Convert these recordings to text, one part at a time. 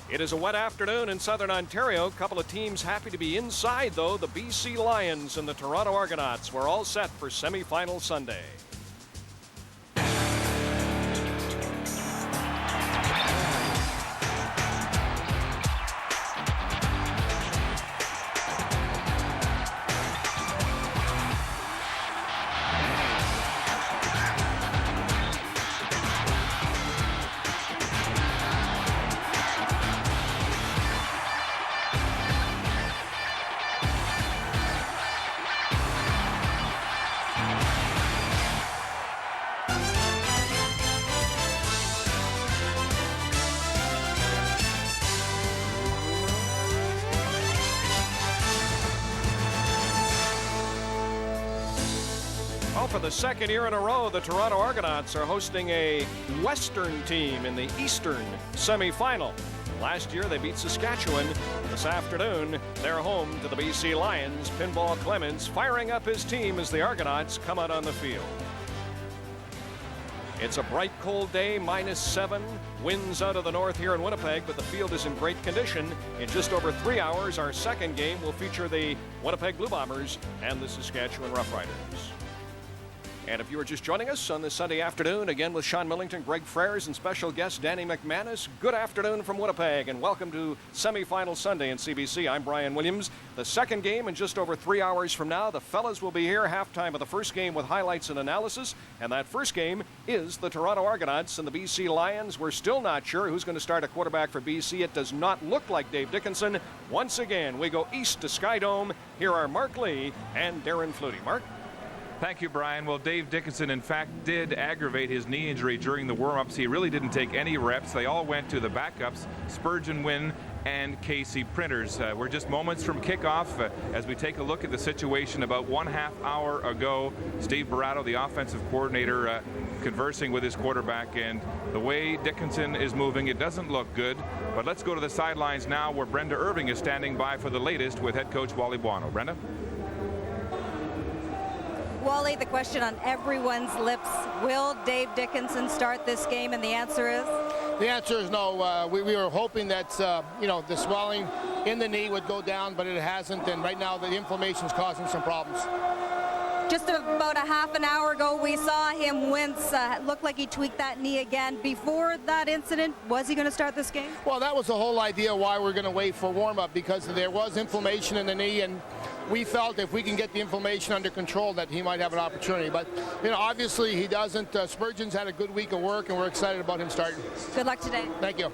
It is a wet afternoon in southern Ontario. A couple of teams happy to be inside, though. The BC Lions and the Toronto Argonauts were all set for semifinal Sunday. For the second year in a row, the Toronto Argonauts are hosting a Western team in the Eastern semifinal. Last year, they beat Saskatchewan. This afternoon, they're home to the BC Lions. Pinball Clemens firing up his team as the Argonauts come out on the field. It's a bright, cold day, -7. Winds out of the north here in Winnipeg, but the field is in great condition. In just over 3 hours, our second game will feature the Winnipeg Blue Bombers and the Saskatchewan Roughriders. And if you were just joining us on this Sunday afternoon, again with Sean Millington, Greg Frères, and special guest Danny McManus, good afternoon from Winnipeg, and welcome to semifinal Sunday in CBC. I'm Brian Williams. The second game in just over 3 hours from now. The fellas will be here halftime of the first game with highlights and analysis, and that first game is the Toronto Argonauts and the BC Lions. We're still not sure who's going to start a quarterback for BC. It does not look like Dave Dickenson. Once again, we go east to Skydome. Here are Mark Lee and Darren Flutie. Mark? Thank you, Brian. Well, Dave Dickenson, in fact, did aggravate his knee injury during the warm-ups. He really didn't take any reps. They all went to the backups, Spurgeon Wynn and Casey Printers. We're just moments from kickoff as we take a look at the situation about 1/2 hour ago. Steve Barato, the offensive coordinator, conversing with his quarterback, and the way Dickenson is moving, it doesn't look good. But let's go to the sidelines now where Brenda Irving is standing by for the latest with head coach Wally Buono. Brenda? Wally, the question on everyone's lips, will Dave Dickenson start this game? And the answer is? The answer is no. We were hoping that, the swelling in the knee would go down, but it hasn't. And right now the inflammation is causing some problems. Just about a half an hour ago, we saw him wince. Looked like he tweaked that knee again. Before that incident, was he going to start this game? Well, that was the whole idea why we're going to wait for warm-up, because there was inflammation in the knee, and we felt if we can get the inflammation under control that he might have an opportunity. But, obviously he doesn't. Spurgeon's had a good week of work, and we're excited about him starting. Good luck today. Thank you.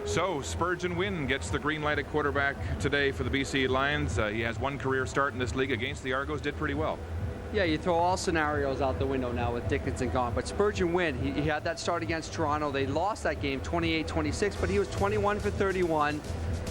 So Spurgeon Wynn gets the green light at quarterback today for the BC Lions. He has one career start in this league against the Argos, did pretty well. Yeah, you throw all scenarios out the window now with Dickenson gone. But Spurgeon Wynn, he had that start against Toronto. They lost that game 28-26, but he was 21 for 31.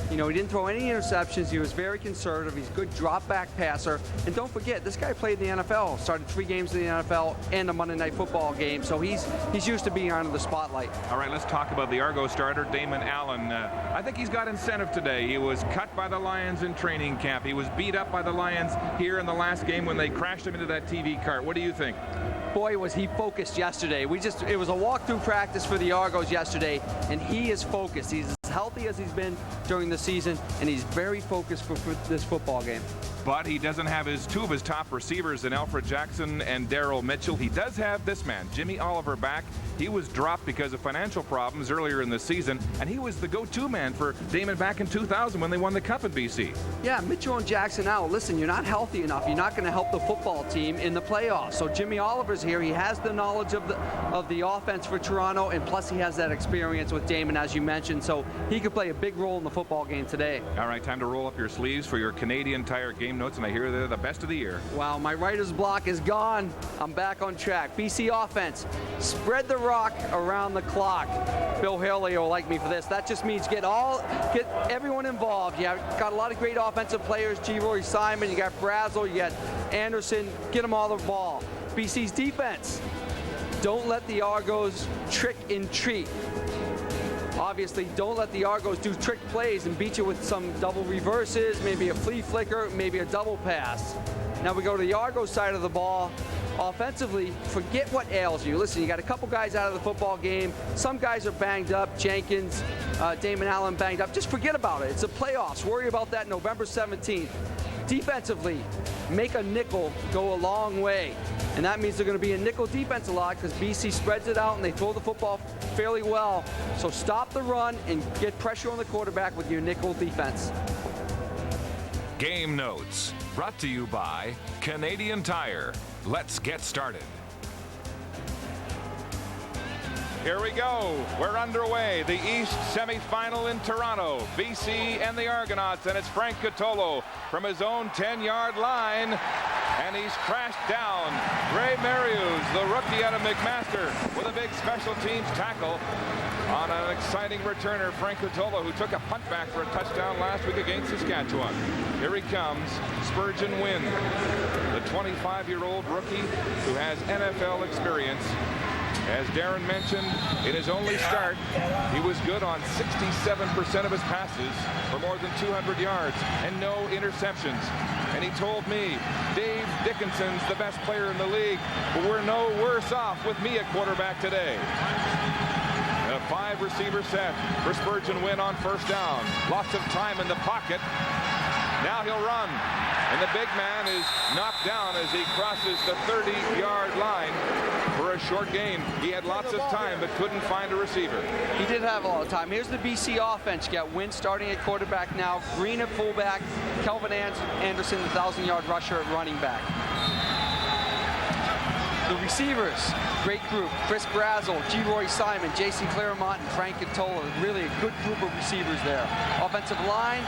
He didn't throw any interceptions. He was very conservative. He's a good drop-back passer. And don't forget, this guy played in the NFL, started 3 games in the NFL and a Monday Night Football game. So he's used to being under the spotlight. All right, let's talk about the Argo starter, Damon Allen. I think he's got incentive today. He was cut by the Lions in training camp. He was beat up by the Lions here in the last game when they crashed him into that TV cart. What do you think? Boy, was he focused yesterday. It was a walkthrough practice for the Argos yesterday, and he is focused. He's as healthy as he's been during the season, and he's very focused for this football game. But he doesn't have two of his top receivers in Alfred Jackson and Daryl Mitchell. He does have this man, Jimmy Oliver, back. He was dropped because of financial problems earlier in the season, and he was the go-to man for Damon back in 2000 when they won the Cup in BC. Yeah, Mitchell and Jackson now, listen, you're not healthy enough. You're not going to help the football team in the playoffs. So Jimmy Oliver's here. He has the knowledge of the offense for Toronto, and plus he has that experience with Damon, as you mentioned, so he could play a big role in the football game today. All right, time to roll up your sleeves for your Canadian Tire game notes, and I hear they're the best of the year. Wow, my writer's block is gone. I'm back on track. BC offense, spread the rock around the clock. Bill Haley will like me for this. That just means get everyone involved. You got a lot of great offensive players, G-Roy Simon, you got Brazel, you got Anderson, get them all the ball. BC's defense, don't let the Argos trick and treat. Obviously, don't let the Argos do trick plays and beat you with some double reverses, maybe a flea flicker, maybe a double pass. Now we go to the Argos side of the ball. Offensively, forget what ails you. Listen, you got a couple guys out of the football game. Some guys are banged up. Jenkins, Damon Allen banged up. Just forget about it. It's the playoffs. Worry about that November 17th. Defensively, make a nickel go a long way. And that means they're going to be a nickel defense a lot because BC spreads it out and they throw the football fairly well. So stop the run and get pressure on the quarterback with your nickel defense. Game notes brought to you by Canadian Tire. Let's get started. Here we go. We're underway. The East semifinal in Toronto. BC and the Argonauts, and it's Frank Cotolo from his own 10-yard line, and he's crashed down. Ray Marius, the rookie out of McMaster, with a big special teams tackle on an exciting returner, Frank Cotolo, who took a punt back for a touchdown last week against Saskatchewan. Here he comes, Spurgeon Wynn, the 25-year-old rookie who has NFL experience. As Darren mentioned, in his only start, he was good on 67% of his passes for more than 200 yards and no interceptions. And he told me, Dave Dickinson's the best player in the league, but we're no worse off with me at quarterback today. A 5-receiver set for Spurgeon Wynn on first down. Lots of time in the pocket. Now he'll run. And the big man is knocked down as he crosses the 30-yard line for a short gain. He had lots of time but couldn't find a receiver. He did have a lot of time. Here's the BC offense. You got Wynn starting at quarterback now, Green at fullback, Kelvin Anderson, the 1,000-yard rusher at running back. The receivers, great group. Chris Brazel, G. Roy Simon, Jason Claremont, and Frank Cotolo. Really a good group of receivers there. Offensive line,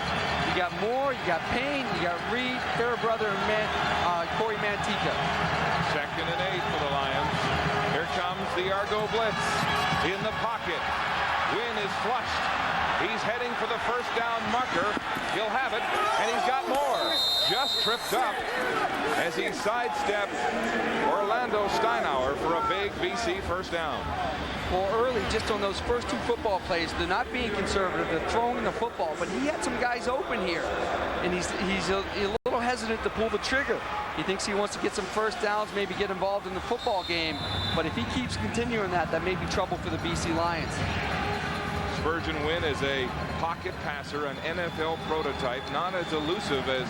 you got Moore, you got Payne, you got Reed, Fairbrother, and Corey Mantica. 2nd and 8 for the Lions. Here comes the Argo blitz in the pocket. Wynn is flushed. He's heading for the first down marker. He'll have it, and he's got more. Just tripped up as he sidestepped Orlando Steinauer for a big BC first down. Well, early, just on those first 2 football plays, they're not being conservative. They're throwing the football, but he had some guys open here, and he's a little hesitant to pull the trigger. He thinks he wants to get some first downs, maybe get involved in the football game, but if he keeps continuing that, that may be trouble for the BC Lions. Spurgeon Wynn is a pocket passer, an NFL prototype, not as elusive as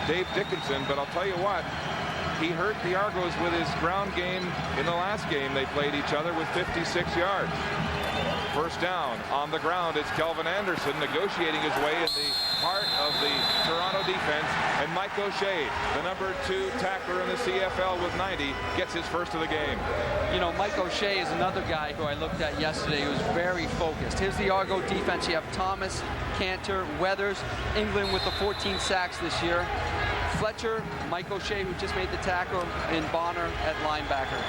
Dave Dickinson, but I'll tell you what, he hurt the Argos with his ground game in the last game they played each other with 56 yards. First down on the ground. It's Kelvin Anderson negotiating his way in the heart of the Toronto defense, and Mike O'Shea, the number 2 tackler in the CFL with 90, gets his first of the game. You know, Mike O'Shea is another guy who I looked at yesterday who was very focused. Here's the Argo defense. You have Thomas, Cantor, Weathers, England with the 14 sacks this year. Fletcher, Mike O'Shea, who just made the tackle, and Bonner at linebacker.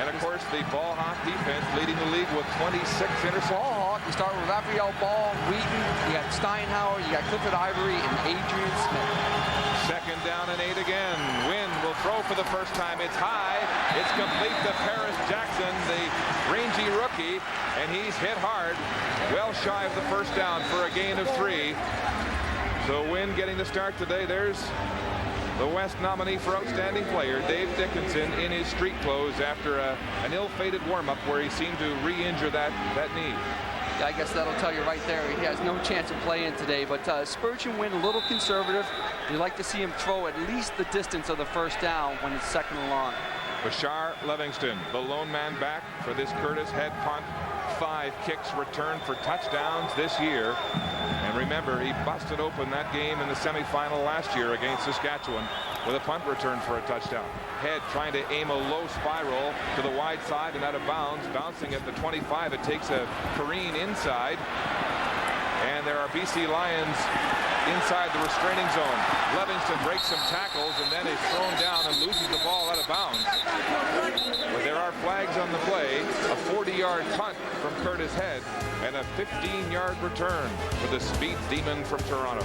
And of course, the ball hawk defense leading the league with 26 interceptions. Ball hawk, you start with Raphael Ball, Wheaton, you got Steinhauer, you got Clifford Ivory, and Adrian Smith. 2nd down and 8 again. Wynn will throw for the first time. It's high. It's complete to Paris Jackson, the rangy rookie, and he's hit hard. Well shy of the first down for a gain of 3. So Wynn getting the start today. There's the West nominee for outstanding player, Dave Dickinson, in his street clothes after an ill-fated warm-up where he seemed to re-injure that knee. I guess that'll tell you right there. He has no chance of playing today, but Spurgeon Wynn a little conservative. You like to see him throw at least the distance of the first down when it's 2nd and long. Bashar Livingston, the lone man back for this Curtis Head punt. 5 kicks returned for touchdowns this year. And remember, he busted open that game in the semifinal last year against Saskatchewan with a punt return for a touchdown. Head trying to aim a low spiral to the wide side and out of bounds. Bouncing at the 25, it takes a careen inside. And there are BC Lions inside the restraining zone. Livingston breaks some tackles and then is thrown down and loses the ball out of bounds. But there are flags on the play. A 40-yard punt from Curtis Head and a 15-yard return for the speed demon from Toronto.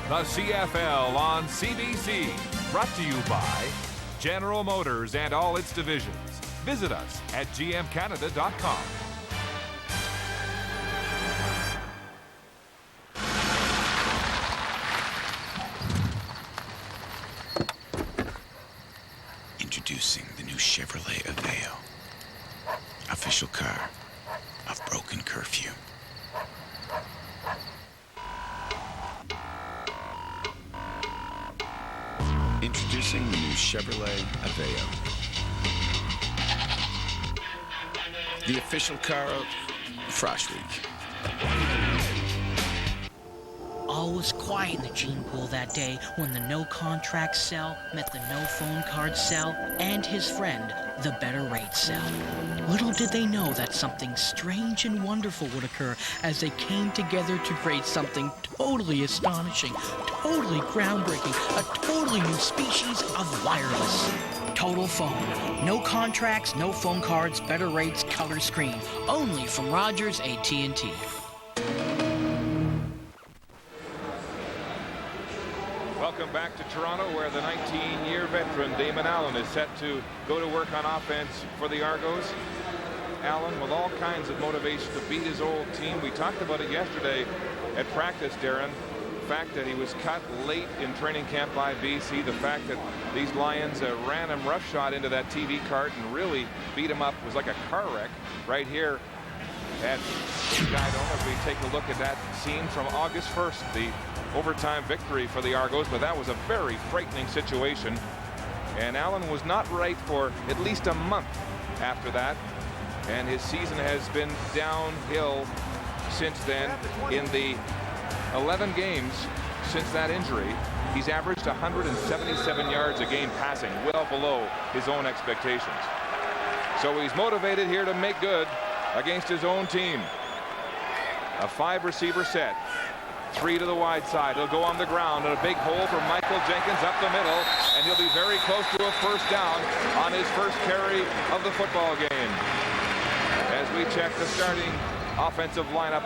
The CFL on CBC, brought to you by General Motors and all its divisions. Visit us at gmcanada.com. Introducing the new Chevrolet Aveo. Official car of Broken Curfew. Introducing the new Chevrolet Aveo. The official car of Frosh Week. All was quiet in the gene pool that day when the no contract cell met the no phone card cell and his friend, the better rate cell. Little did they know that something strange and wonderful would occur as they came together to create something totally astonishing, totally groundbreaking, a totally new species of wireless. Total Phone. No contracts, no phone cards, better rates, color screen. Only from Rogers AT&T. Welcome back to Toronto, where the 19-year veteran Damon Allen is set to go to work on offense for the Argos. Allen with all kinds of motivation to beat his old team. We talked about it yesterday at practice, Darren. The fact that he was cut late in training camp by BC, the fact that these Lions ran him roughshod into that TV cart and really beat him up. It was like a car wreck right here at Skydome. As we take a look at that scene from August 1st, the overtime victory for the Argos, but that was a very frightening situation. And Allen was not right for at least a month after that, and his season has been downhill since then. In the 11 games since that injury, he's averaged 177 yards a game passing, well below his own expectations. So he's motivated here to make good against his own team. A 5-receiver set. 3 to the wide side. He'll go on the ground, and a big hole for Michael Jenkins up the middle, and he'll be very close to a first down on his first carry of the football game. As we check the starting offensive lineup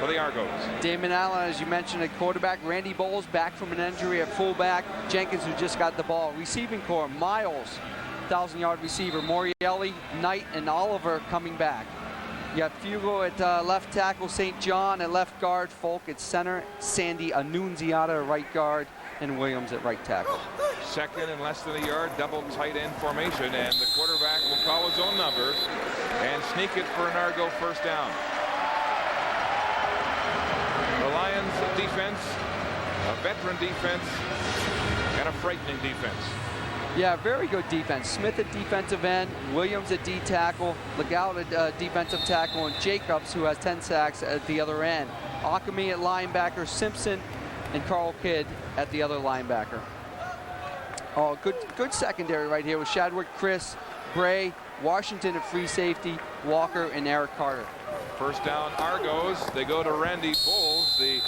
for the Argos. Damon Allen, as you mentioned, at quarterback. Randy Bowles back from an injury at fullback. Jenkins, who just got the ball. Receiving core, Miles, 1,000-yard receiver. Morielli, Knight, and Oliver coming back. You got Fugo at left tackle, St. John at left guard, Folk at center, Sandy Annunziata at right guard, and Williams at right tackle. Second and less than a yard, double tight end formation, and the quarterback will call his own number and sneak it for an Argo first down. The Lions defense, a veteran defense, and a frightening defense. Yeah, very good defense. Smith at defensive end, Williams at D tackle, Legault at defensive tackle, and Jacobs, who has 10 sacks, at the other end. Akami at linebacker, Simpson and Carl Kidd at the other linebacker. Oh, good secondary right here with Shadwick, Chris, Bray, Washington at free safety, Walker, and Eric Carter. First down, Argos. They go to Randy Bowles, the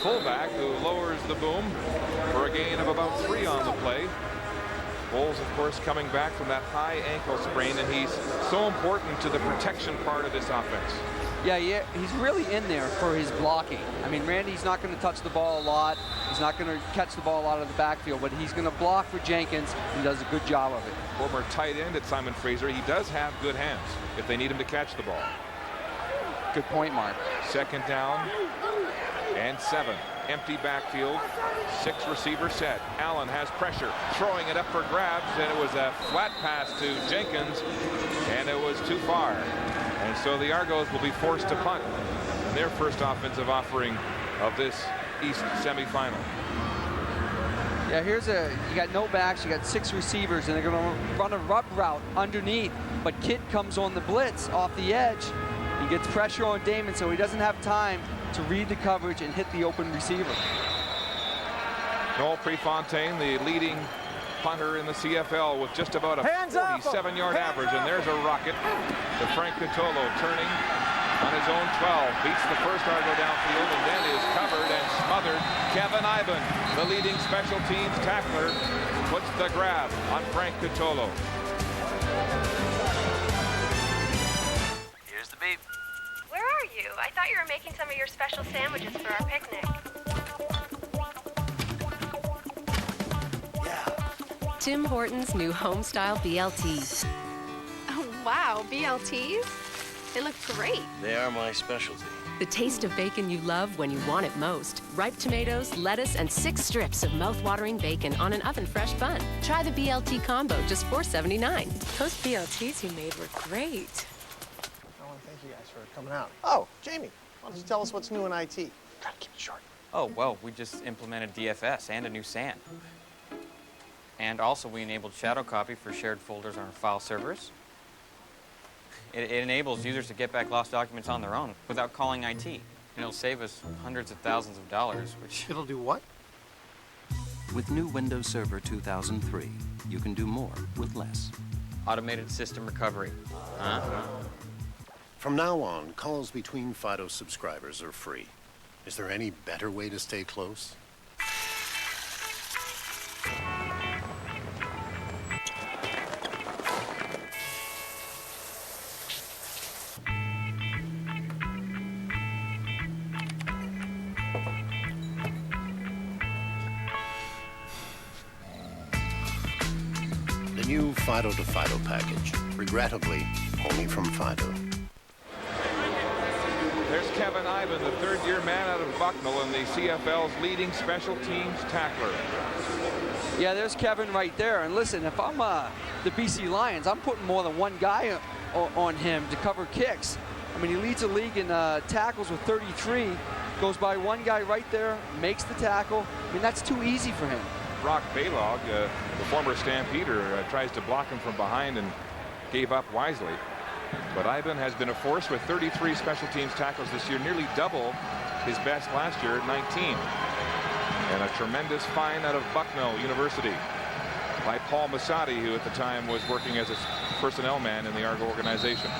fullback, who lowers the boom for a gain of about 3 on the play. Bowles, of course, coming back from that high ankle sprain, and he's so important to the protection part of this offense. Yeah, he's really in there for his blocking. I mean, Randy's not going to touch the ball a lot. He's not going to catch the ball out of the backfield, but he's going to block for Jenkins and does a good job of it. Former tight end at Simon Fraser, he does have good hands if they need him to catch the ball. Good point, Mark. Second down and 7. Empty backfield, 6-receiver set. Allen has pressure, throwing it up for grabs, and it was a flat pass to Jenkins, and it was too far. And so the Argos will be forced to punt in their first offensive offering of this East semifinal. Yeah, you got no backs, you got 6 receivers, and they're going to run a rub route underneath, but Kidd comes on the blitz off the edge. He gets pressure on Damon, so he doesn't have time to read the coverage and hit the open receiver. Noel Prefontaine, the leading punter in the CFL, with just about a 47-yard average, and there's a rocket to Frank Catolo, turning on his own 12, beats the first Argo downfield, and then is covered and smothered. Kevin Iben, the leading special teams tackler, puts the grab on Frank Catolo. Here's the beep. Where are you? I thought you were making some of your special sandwiches for our picnic. Tim Hortons' new home-style BLTs. Oh, wow, BLTs? They look great. They are my specialty. The taste of bacon you love when you want it most. Ripe tomatoes, lettuce, and 6 strips of mouth-watering bacon on an oven-fresh bun. Try the BLT combo, just $4.79. Those BLTs you made were great. I want to thank you guys for coming out. Oh, Jamie, why don't you tell us what's new in IT? Gotta keep it short. Oh, well, we just implemented DFS and a new SAN. And also we enabled shadow copy for shared folders on our file servers. It enables users to get back lost documents on their own without calling IT. And it'll save us hundreds of thousands of dollars, which... It'll do what? With new Windows Server 2003, you can do more with less. Automated system recovery. From now on, calls between Fido subscribers are free. Is there any better way to stay close? The new Fido to Fido package. Regrettably, only from Fido. There's Kevin Ivan, the third-year man out of Bucknell and the CFL's leading special teams tackler. Yeah, there's Kevin right there. And listen, if I'm the BC Lions, I'm putting more than one guy on him to cover kicks. I mean, he leads the league in tackles with 33, goes by one guy right there, makes the tackle. I mean, that's too easy for him. Brock Baylog, the former Stampeder, tries to block him from behind and gave up wisely. But Ivan has been a force with 33 special teams tackles this year, nearly double his best last year at 19. And a tremendous find out of Bucknell University by Paul Masati, who at the time was working as a personnel man in the Argo organization.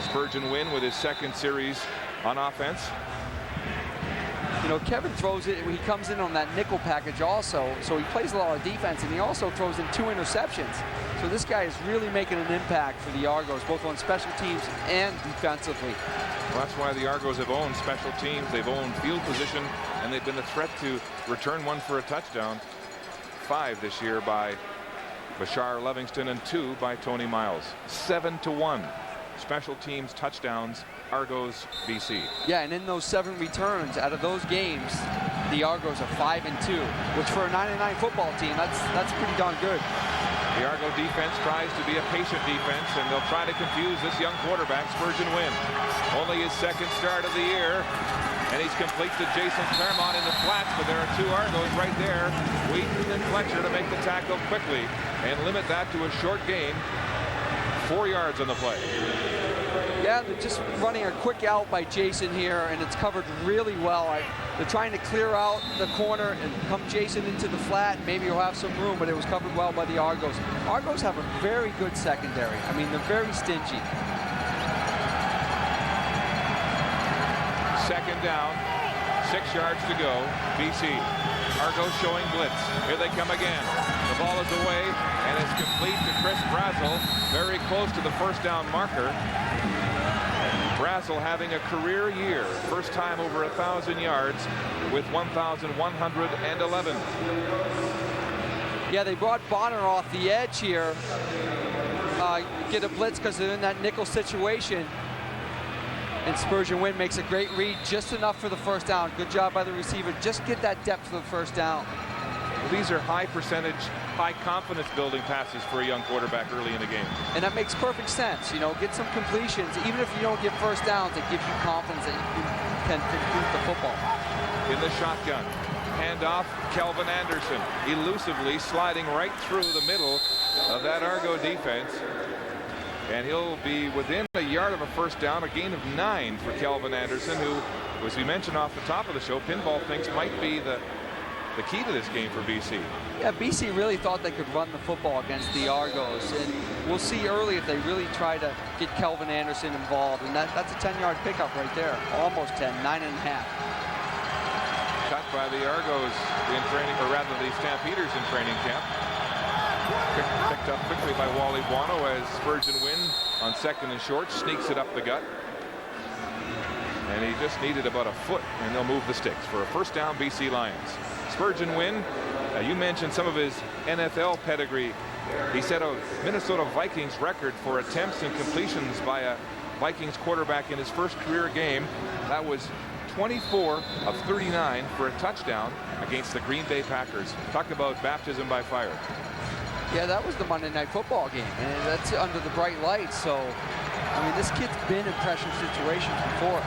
Spurgeon Wynn with his second series on offense. You know, Kevin throws it, he comes in on that nickel package also, so he plays a lot of defense, and he also throws in 2 interceptions. So this guy is really making an impact for the Argos, both on special teams and defensively. Well, that's why the Argos have owned special teams, they've owned field position, and they've been a threat to return one for a touchdown. 5 this year by Bashar Livingston and 2 by Tony Miles. 7-1 special teams touchdowns, Argos BC. Yeah, and in those 7 returns out of those games, the Argos are 5-2, which for a 99 football team, that's pretty darn good. The Argo defense tries to be a patient defense, and they'll try to confuse this young quarterback, Spurgeon Wynn. Only his second start of the year, and he's complete to Jason Claremont in the flats, but there are 2 Argos right there, Wheaton and Fletcher, to make the tackle quickly and limit that to a short gain. 4 yards on the play. Yeah, they're just running a quick out by Jason here, and it's covered really well. They're trying to clear out the corner and come Jason into the flat. Maybe he'll have some room, but it was covered well by the Argos. Argos have a very good secondary. I mean, they're very stingy. Second down, 6 yards to go. BC. Argos showing blitz. Here they come again. The ball is away, and it's complete to Chris Brazel, very close to the first down marker. Brazel having a career year, first time over 1,000 yards with 1,111. Yeah, they brought Bonner off the edge here. Get a blitz because they're in that nickel situation. And Spurgeon Wynn makes a great read, just enough for the first down. Good job by the receiver. Just get that depth for the first down. These are high percentage, high confidence building passes for a young quarterback early in the game. And that makes perfect sense. You know, get some completions. Even if you don't get first downs, it gives you confidence that you can complete the football. In the shotgun, handoff, Kelvin Anderson, elusively sliding right through the middle of that Argo defense. And he'll be within a yard of a first down, a gain of 9 for Kelvin Anderson, who, as we mentioned off the top of the show, Pinball thinks might be the key to this game for BC. Yeah, BC really thought they could run the football against the Argos, and we'll see early if they really try to get Kelvin Anderson involved, and that's a 10-yard pickup right there, almost 10, 9.5. Cut by the Argos in training, or rather the Stampeders in training camp. Picked up quickly by Wally Buono as Spurgeon Wynn on second and short sneaks it up the gut. And he just needed about a foot, and they'll move the sticks for a first down, BC Lions. Spurgeon Wynn, you mentioned some of his NFL pedigree. He set a Minnesota Vikings record for attempts and completions by a Vikings quarterback in his first career game. That was 24 of 39 for a touchdown against the Green Bay Packers. Talk about baptism by fire. Yeah, that was the Monday Night Football game, and that's under the bright lights. So, I mean, this kid's been in pressure situations before.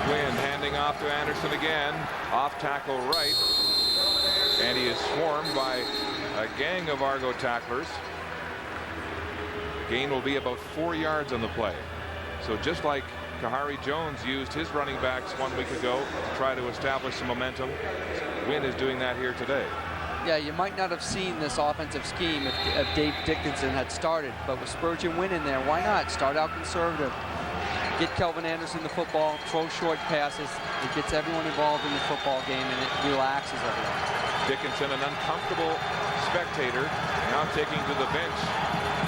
Quinn handing off to Anderson again. Off tackle right. And he is swarmed by a gang of Argo tacklers. Gain will be about 4 yards on the play. So just like Kahari Jones used his running backs 1 week ago to try to establish some momentum, Wynn is doing that here today. Yeah, you might not have seen this offensive scheme if Dave Dickinson had started, but with Spurgeon Wynn in there, why not? Start out conservative. Get Kelvin Anderson the football, throw short passes. It gets everyone involved in the football game, and it relaxes everyone. Dickinson, an uncomfortable spectator, now taking to the bench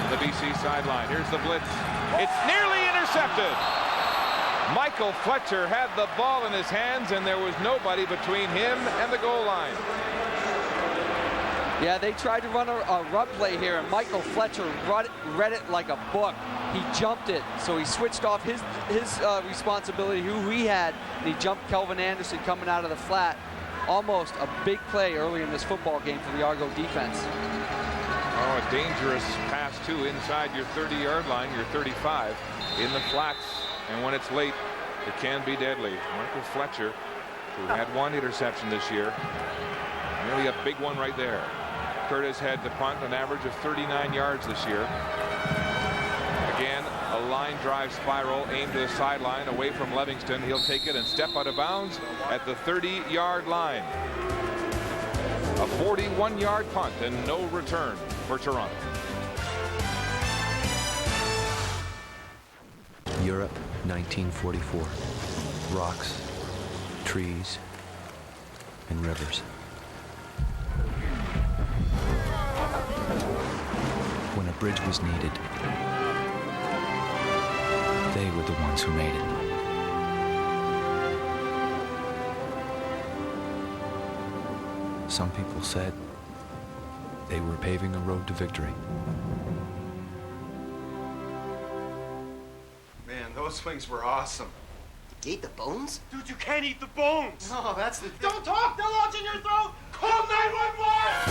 on the BC sideline. Here's the blitz. It's nearly intercepted. Michael Fletcher had the ball in his hands, and there was nobody between him and the goal line. Yeah, they tried to run a run play here, and Michael Fletcher read it like a book. He jumped it, so he switched off his responsibility, who he had, and he jumped Kelvin Anderson coming out of the flat. Almost a big play early in this football game for the Argo defense. Oh, a dangerous pass, too, inside your 30-yard line, your 35, in the flats. And when it's late, it can be deadly. Michael Fletcher, who had 1 interception this year, nearly a big one right there. Curtis had the punt, an average of 39 yards this year. Again, a line drive spiral aimed to the sideline away from Livingston. He'll take it and step out of bounds at the 30-yard line. A 41-yard punt and no return for Toronto. Europe, 1944. Rocks, trees, and rivers. When a bridge was needed, they were the ones who made it. Some people said they were paving a road to victory. Man, those wings were awesome. You ate the bones? Dude, you can't eat the bones! No, that's the thing. Don't talk! They'll lodge in your throat! Call 911!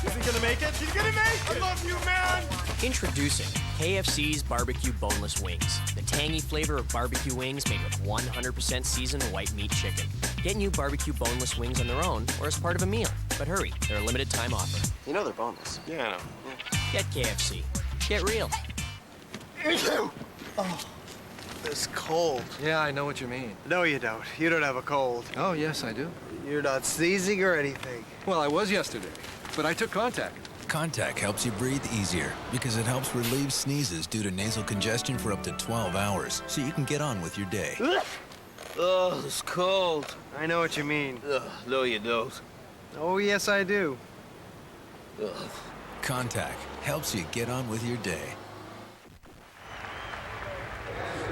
Is he gonna make it? He's gonna make it! I love you, man! Introducing KFC's Barbecue Boneless Wings. The tangy flavor of barbecue wings made with 100% seasoned white meat chicken. Get new barbecue boneless wings on their own or as part of a meal. But hurry, they're a limited time offer. You know they're boneless. Yeah, I know. Get KFC. Get real. Oh, this cold. Yeah, I know what you mean. No, you don't. You don't have a cold. Oh, yes, I do. You're not sneezing or anything. Well, I was yesterday, but I took Contact. Contact helps you breathe easier because it helps relieve sneezes due to nasal congestion for up to 12 hours, so you can get on with your day. Oh, it's cold. I know what you mean. No, you don't. Oh, yes, I do. Contact helps you get on with your day.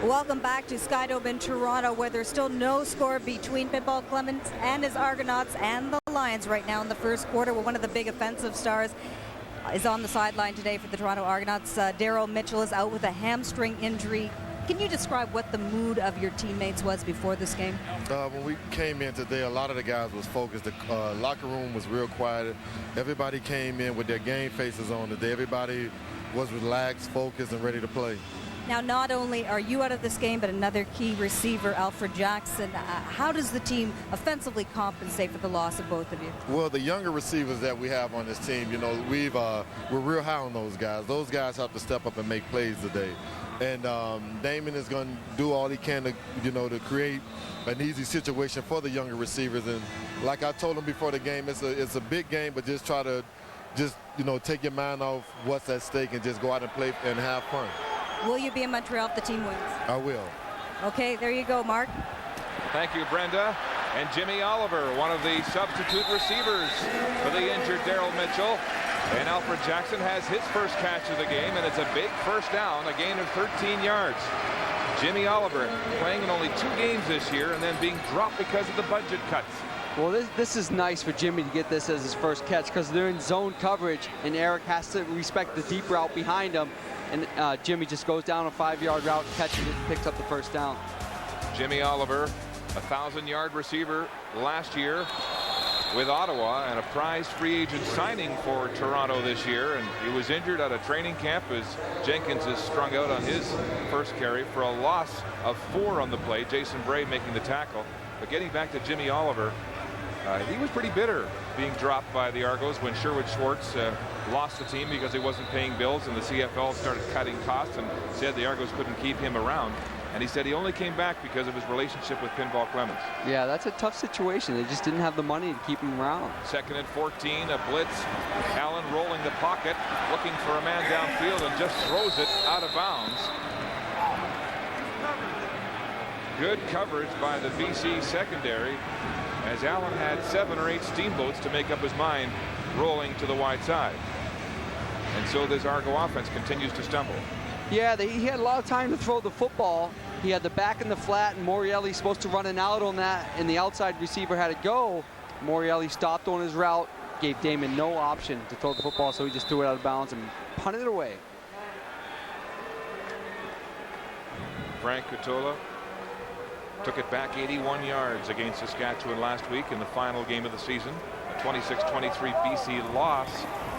Welcome back to Skydome in Toronto, where there's still no score between Pinball Clements and his Argonauts and the Lions right now in the first quarter, where one of the big offensive stars is on the sideline today for the Toronto Argonauts. Daryl Mitchell is out with a hamstring injury. Can you describe what the mood of your teammates was before this game? When we came in today, a lot of the guys was focused. The locker room was real quiet. Everybody came in with their game faces on today. Everybody was relaxed, focused, and ready to play. Now, not only are you out of this game, but another key receiver, Alfred Jackson. How does the team offensively compensate for the loss of both of you? Well, the younger receivers that we have on this team, you know, we're real high on those guys. Those guys have to step up and make plays today. And Damon is going to do all he can to, you know, to create an easy situation for the younger receivers. And like I told him before the game, it's a big game, but just try to take your mind off what's at stake and just go out and play and have fun. Will you be in Montreal if the team wins? I will. Okay, there you go, Mark. Thank you, Brenda. And Jimmy Oliver, one of the substitute receivers for the injured Daryl Mitchell. And Alfred Jackson has his first catch of the game, and it's a big first down, a gain of 13 yards. Jimmy Oliver playing in only 2 games this year and then being dropped because of the budget cuts. Well, this is nice for Jimmy to get this as his first catch because they're in zone coverage, and Eric has to respect the deep route behind him. And Jimmy just goes down a 5-yard route, catches it, picks up the first down. Jimmy Oliver, a 1,000-yard receiver last year with Ottawa and a prized free agent signing for Toronto this year. And he was injured at a training camp as Jenkins is strung out on his first carry for a loss of 4 on the play. Jason Bray making the tackle. But getting back to Jimmy Oliver, he was pretty bitter being dropped by the Argos when Sherwood Schwartz lost the team because he wasn't paying bills, and the CFL started cutting costs and said the Argos couldn't keep him around. And he said he only came back because of his relationship with Pinball Clemens. Yeah, that's a tough situation. They just didn't have the money to keep him around. 2nd and 14, a blitz. Allen rolling the pocket, looking for a man downfield, and just throws it out of bounds. Good coverage by the BC secondary, as Allen had 7 or 8 steamboats to make up his mind rolling to the wide side. And so this Argo offense continues to stumble. Yeah, he had a lot of time to throw the football. He had the back in the flat, and Morreale supposed to run an out on that, and the outside receiver had to go. Morreale stopped on his route, gave Damon no option to throw the football, so he just threw it out of bounds and punted it away. Frank Catola took it back 81 yards against Saskatchewan last week in the final game of the season. A 26-23 BC loss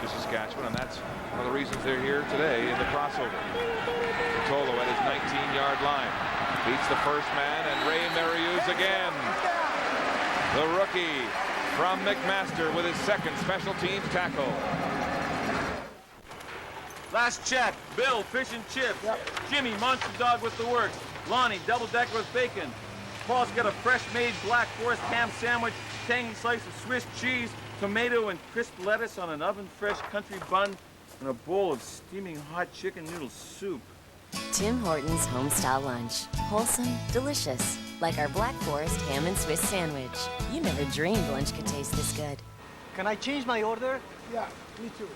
to Saskatchewan, and that's one of the reasons they're here today in the crossover. Catola at his 19-yard line beats the first man, and Ray Mariuz again. The rookie from McMaster with his 2nd special teams tackle. Last check. Bill, fish and chips. Yep. Jimmy, monster dog with the works. Lonnie, double decker with bacon. Paul's got a fresh-made Black Forest ham sandwich, tangy slice of Swiss cheese, tomato and crisp lettuce on an oven-fresh country bun, and a bowl of steaming hot chicken noodle soup. Tim Hortons Homestyle Lunch. Wholesome, delicious. Like our Black Forest ham and Swiss sandwich. You never dreamed lunch could taste this good. Can I change my order? Yeah, me too.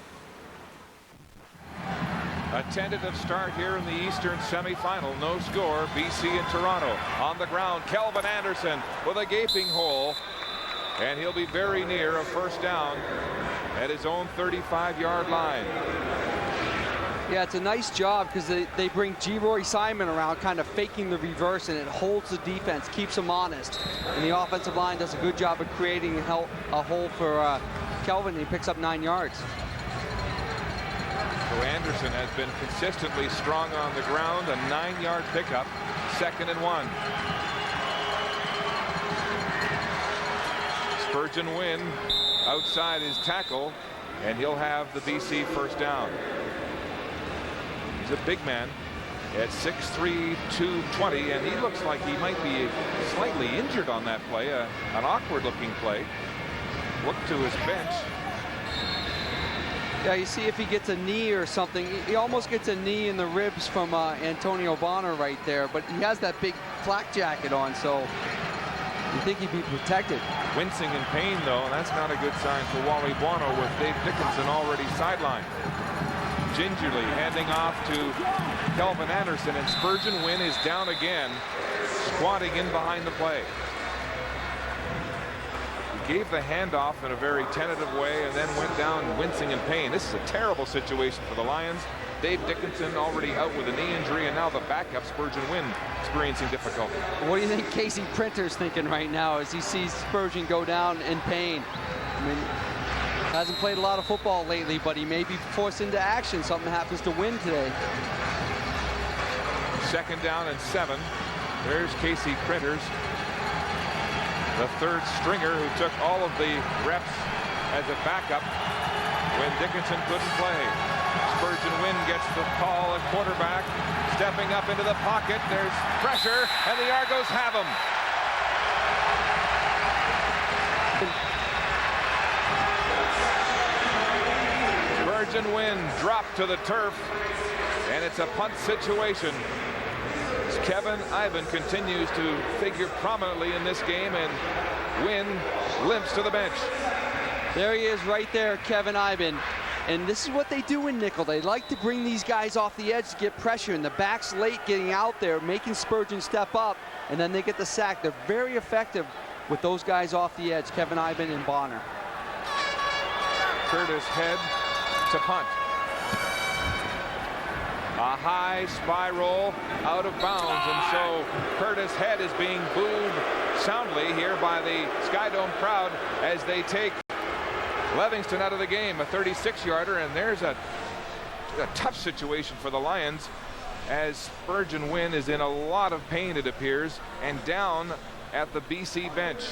A tentative start here in the Eastern semifinal. No score. BC and Toronto on the ground. Kelvin Anderson with a gaping hole, and he'll be very near a first down at his own 35-yard line. Yeah, it's a nice job because they bring G-Roy Simon around, kind of faking the reverse, and it holds the defense, keeps them honest. And the offensive line does a good job of creating a hole for Kelvin, and he picks up 9 yards. So Anderson has been consistently strong on the ground. A 9-yard pickup, 2nd and 1. Spurgeon Wynn outside his tackle, and he'll have the BC first down. He's a big man at 6'3", 220, and he looks like he might be slightly injured on that play, an awkward-looking play. Look to his bench. Yeah, you see if he gets a knee or something. He almost gets a knee in the ribs from Antonio Bonner right there, but he has that big flak jacket on, so you think he'd be protected. Wincing in pain, though, and that's not a good sign for Wally Buono with Dave Dickinson already sidelined. Gingerly handing off to Kelvin Anderson, and Spurgeon Wynn is down again, squatting in behind the play. Gave the handoff in a very tentative way and then went down wincing in pain. This is a terrible situation for the Lions. Dave Dickinson already out with a knee injury, and now the backup, Spurgeon Wynn, experiencing difficulty. What do you think Casey Printer's thinking right now as he sees Spurgeon go down in pain? I mean, hasn't played a lot of football lately, but he may be forced into action. Something happens to Wynn today. 2nd down and 7. There's Casey Printers, the 3rd stringer who took all of the reps as a backup when Dickinson couldn't play. Spurgeon Wynn gets the call at quarterback, stepping up into the pocket. There's pressure, and the Argos have him. Spurgeon Wynn dropped to the turf, and it's a punt situation. Kevin Ivan continues to figure prominently in this game, and Wynn limps to the bench. There he is right there, Kevin Ivan. And this is what they do in nickel. They like to bring these guys off the edge to get pressure, and the back's late getting out there, making Spurgeon step up, and then they get the sack. They're very effective with those guys off the edge, Kevin Ivan and Bonner. Curtis Head to punt. A high spiral out of bounds, and so Curtis Head is being booed soundly here by the Skydome crowd as they take Levingston out of the game, a 36-yarder, and there's a tough situation for the Lions as Spurgeon Wynn is in a lot of pain, it appears, and down at the BC bench.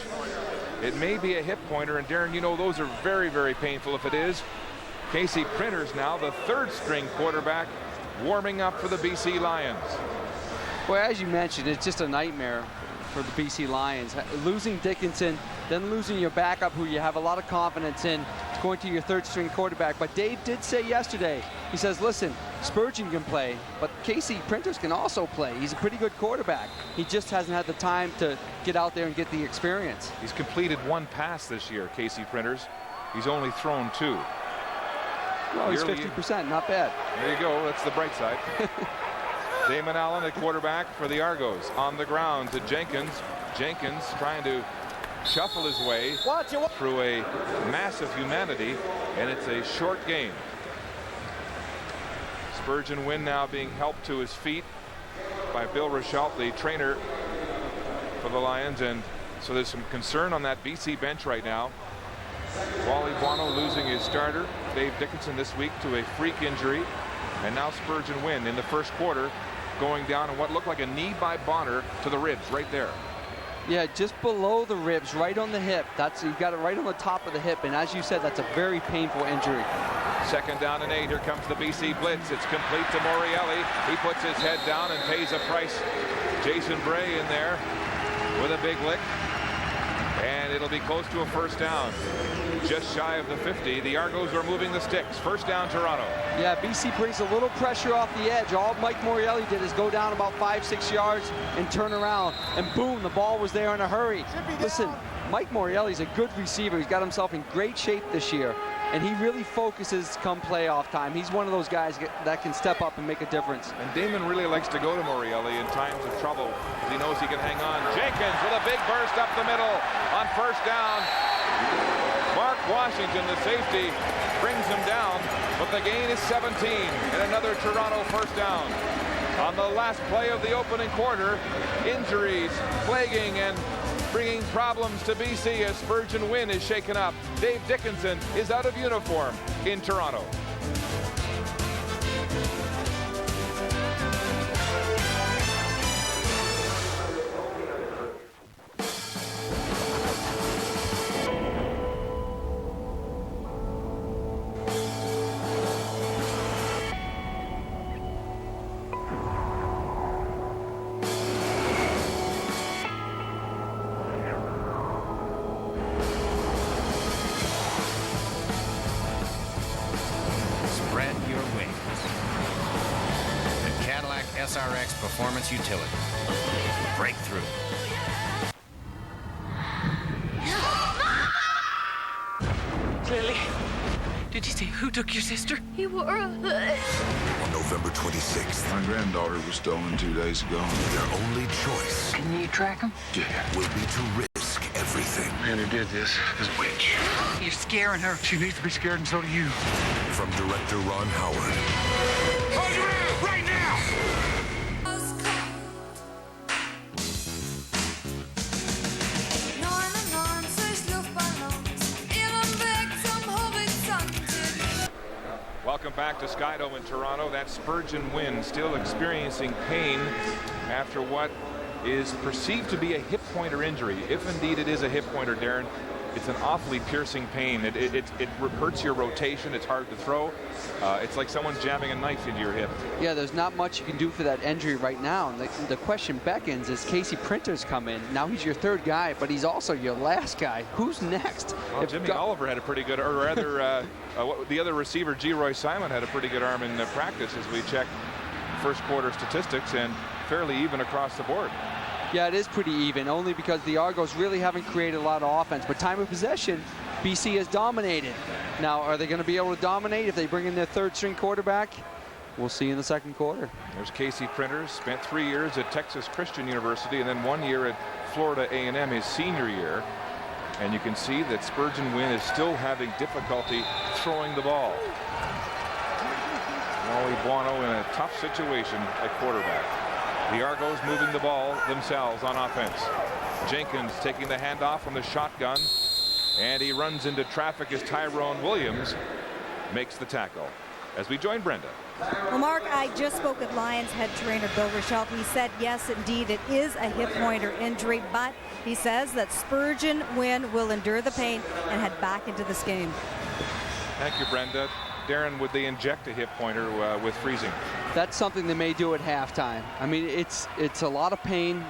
It may be a hip pointer, and Darren, you know those are very, very painful if it is. Casey Printers now, the third-string quarterback, warming up for the BC Lions. Well, as you mentioned, it's just a nightmare for the BC Lions. Losing Dickinson, then losing your backup who you have a lot of confidence in, going to your third-string quarterback. But Dave did say yesterday, he says, listen, Spurgeon can play, but Casey Printers can also play. He's a pretty good quarterback. He just hasn't had the time to get out there and get the experience. He's completed one pass this year, Casey Printers. He's only thrown 2. Well, he's 50%, not bad. There you go, that's the bright side. Damon Allen at quarterback for the Argos. On the ground to Jenkins. Jenkins trying to shuffle his way through a mass of humanity, and it's a short game. Spurgeon Wynn now being helped to his feet by Bill Rochelle, the trainer for the Lions, and so there's some concern on that BC bench right now. Wally Buono losing his starter, Dave Dickinson, this week to a freak injury, and now Spurgeon Wynn in the first quarter going down on what looked like a knee by Bonner to the ribs right there. Yeah, just below the ribs, right on the hip. You got it right on the top of the hip, and as you said, that's a very painful injury. 2nd down and 8. Here comes the BC blitz. It's complete to Morreale. He puts his head down and pays a price. Jason Bray in there with a big lick, and it'll be close to a first down. Just shy of the 50. The Argos are moving the sticks. First down, Toronto. Yeah, BC brings a little pressure off the edge. All Mike Morreale did is go down about 5-6 yards and turn around, and boom, the ball was there in a hurry. Listen, Mike Morreale's a good receiver. He's got himself in great shape this year, and he really focuses come playoff time. He's one of those guys that can step up and make a difference. And Damon really likes to go to Morreale in times of trouble because he knows he can hang on. Jenkins with a big burst up the middle on first down. Mark Washington, the safety, brings him down, but the gain is 17 and another Toronto first down. On the last play of the opening quarter, injuries plaguing and bringing problems to BC as Spurgeon Wynn is shaken up. Dave Dickinson is out of uniform in Toronto. SRX Performance Utility. Breakthrough. Lily, did you see who took your sister? You were... On November 26th, my granddaughter was stolen 2 days ago. Their only choice... Can you track him? Yeah. ...will be to risk everything. The man who did this is a witch. You're scaring her. She needs to be scared, and so do you. From director Ron Howard. Hold your hand right now! Welcome back to Skydome in Toronto. That's Spurgeon Wynn still experiencing pain after what is perceived to be a hip pointer injury. If indeed it is a hip pointer, Darren, it's an awfully piercing pain. It hurts your rotation. It's hard to throw. It's like someone jamming a knife into your hip. Yeah, there's not much you can do for that injury right now. And the question beckons is Casey Printers come in. Now he's your third guy, but he's also your last guy. Who's next? Well, Jimmy Oliver had a pretty good, or rather, the other receiver, G. Roy Simon, had a pretty good arm in practice as we checked first quarter statistics, and fairly even across the board. Yeah, it is pretty even, only because the Argos really haven't created a lot of offense. But time of possession, BC has dominated. Now, are they going to be able to dominate if they bring in their third-string quarterback? We'll see in the second quarter. There's Casey Printers, spent 3 years at Texas Christian University and then 1 year at Florida A&M his senior year. And you can see that Spurgeon Wynn is still having difficulty throwing the ball. Wally Buono in a tough situation at quarterback. The Argos moving the ball themselves on offense. Jenkins taking the handoff from the shotgun, and he runs into traffic as Tyrone Williams makes the tackle. As we join Brenda. Well, Mark, I just spoke with Lions head trainer Bill Rochelle. He said, yes, indeed, it is a hip pointer injury, but he says that Spurgeon Wynn will endure the pain and head back into this game. Thank you, Brenda. Darren, would they inject a hip pointer with freezing? That's something they may do at halftime. I mean, it's a lot of pain,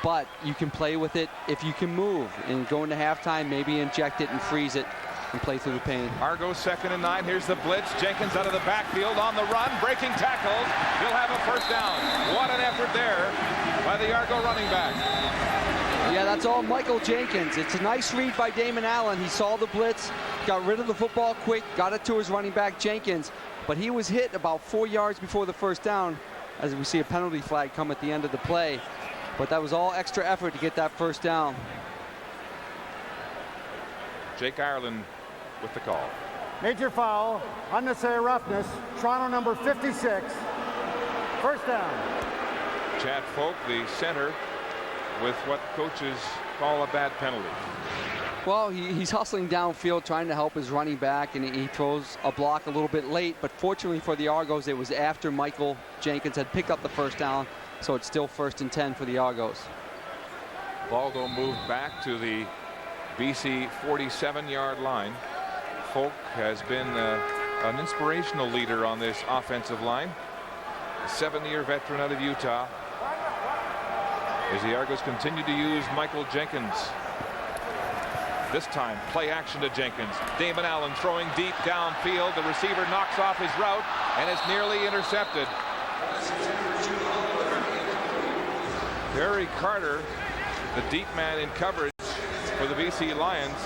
but you can play with it if you can move. And go into halftime, maybe inject it and freeze it and play through the pain. Argos 2nd and 9. Here's the blitz. Jenkins out of the backfield on the run, breaking tackles. He'll have a first down. What an effort there by the Argo running back. Yeah, that's all Michael Jenkins. It's a nice read by Damon Allen. He saw the blitz, got rid of the football quick, got it to his running back Jenkins, but he was hit about 4 yards before the first down, as we see a penalty flag come at the end of the play. But that was all extra effort to get that first down. Jake Ireland with the call. Major foul, unnecessary roughness, Toronto number 56, first down. Chad Folk, the center, with what coaches call a bad penalty. Well, he's hustling downfield trying to help his running back, and he throws a block a little bit late, but fortunately for the Argos, it was after Michael Jenkins had picked up the first down, so it's still 1st and 10 for the Argos. Ball though moved back to the BC 47-yard line. Folk has been an inspirational leader on this offensive line. A 7-year veteran out of Utah. As the Argos continue to use Michael Jenkins. This time, play action to Jenkins. Damon Allen throwing deep downfield. The receiver knocks off his route, and it's nearly intercepted. Barry Carter, the deep man in coverage for the BC Lions.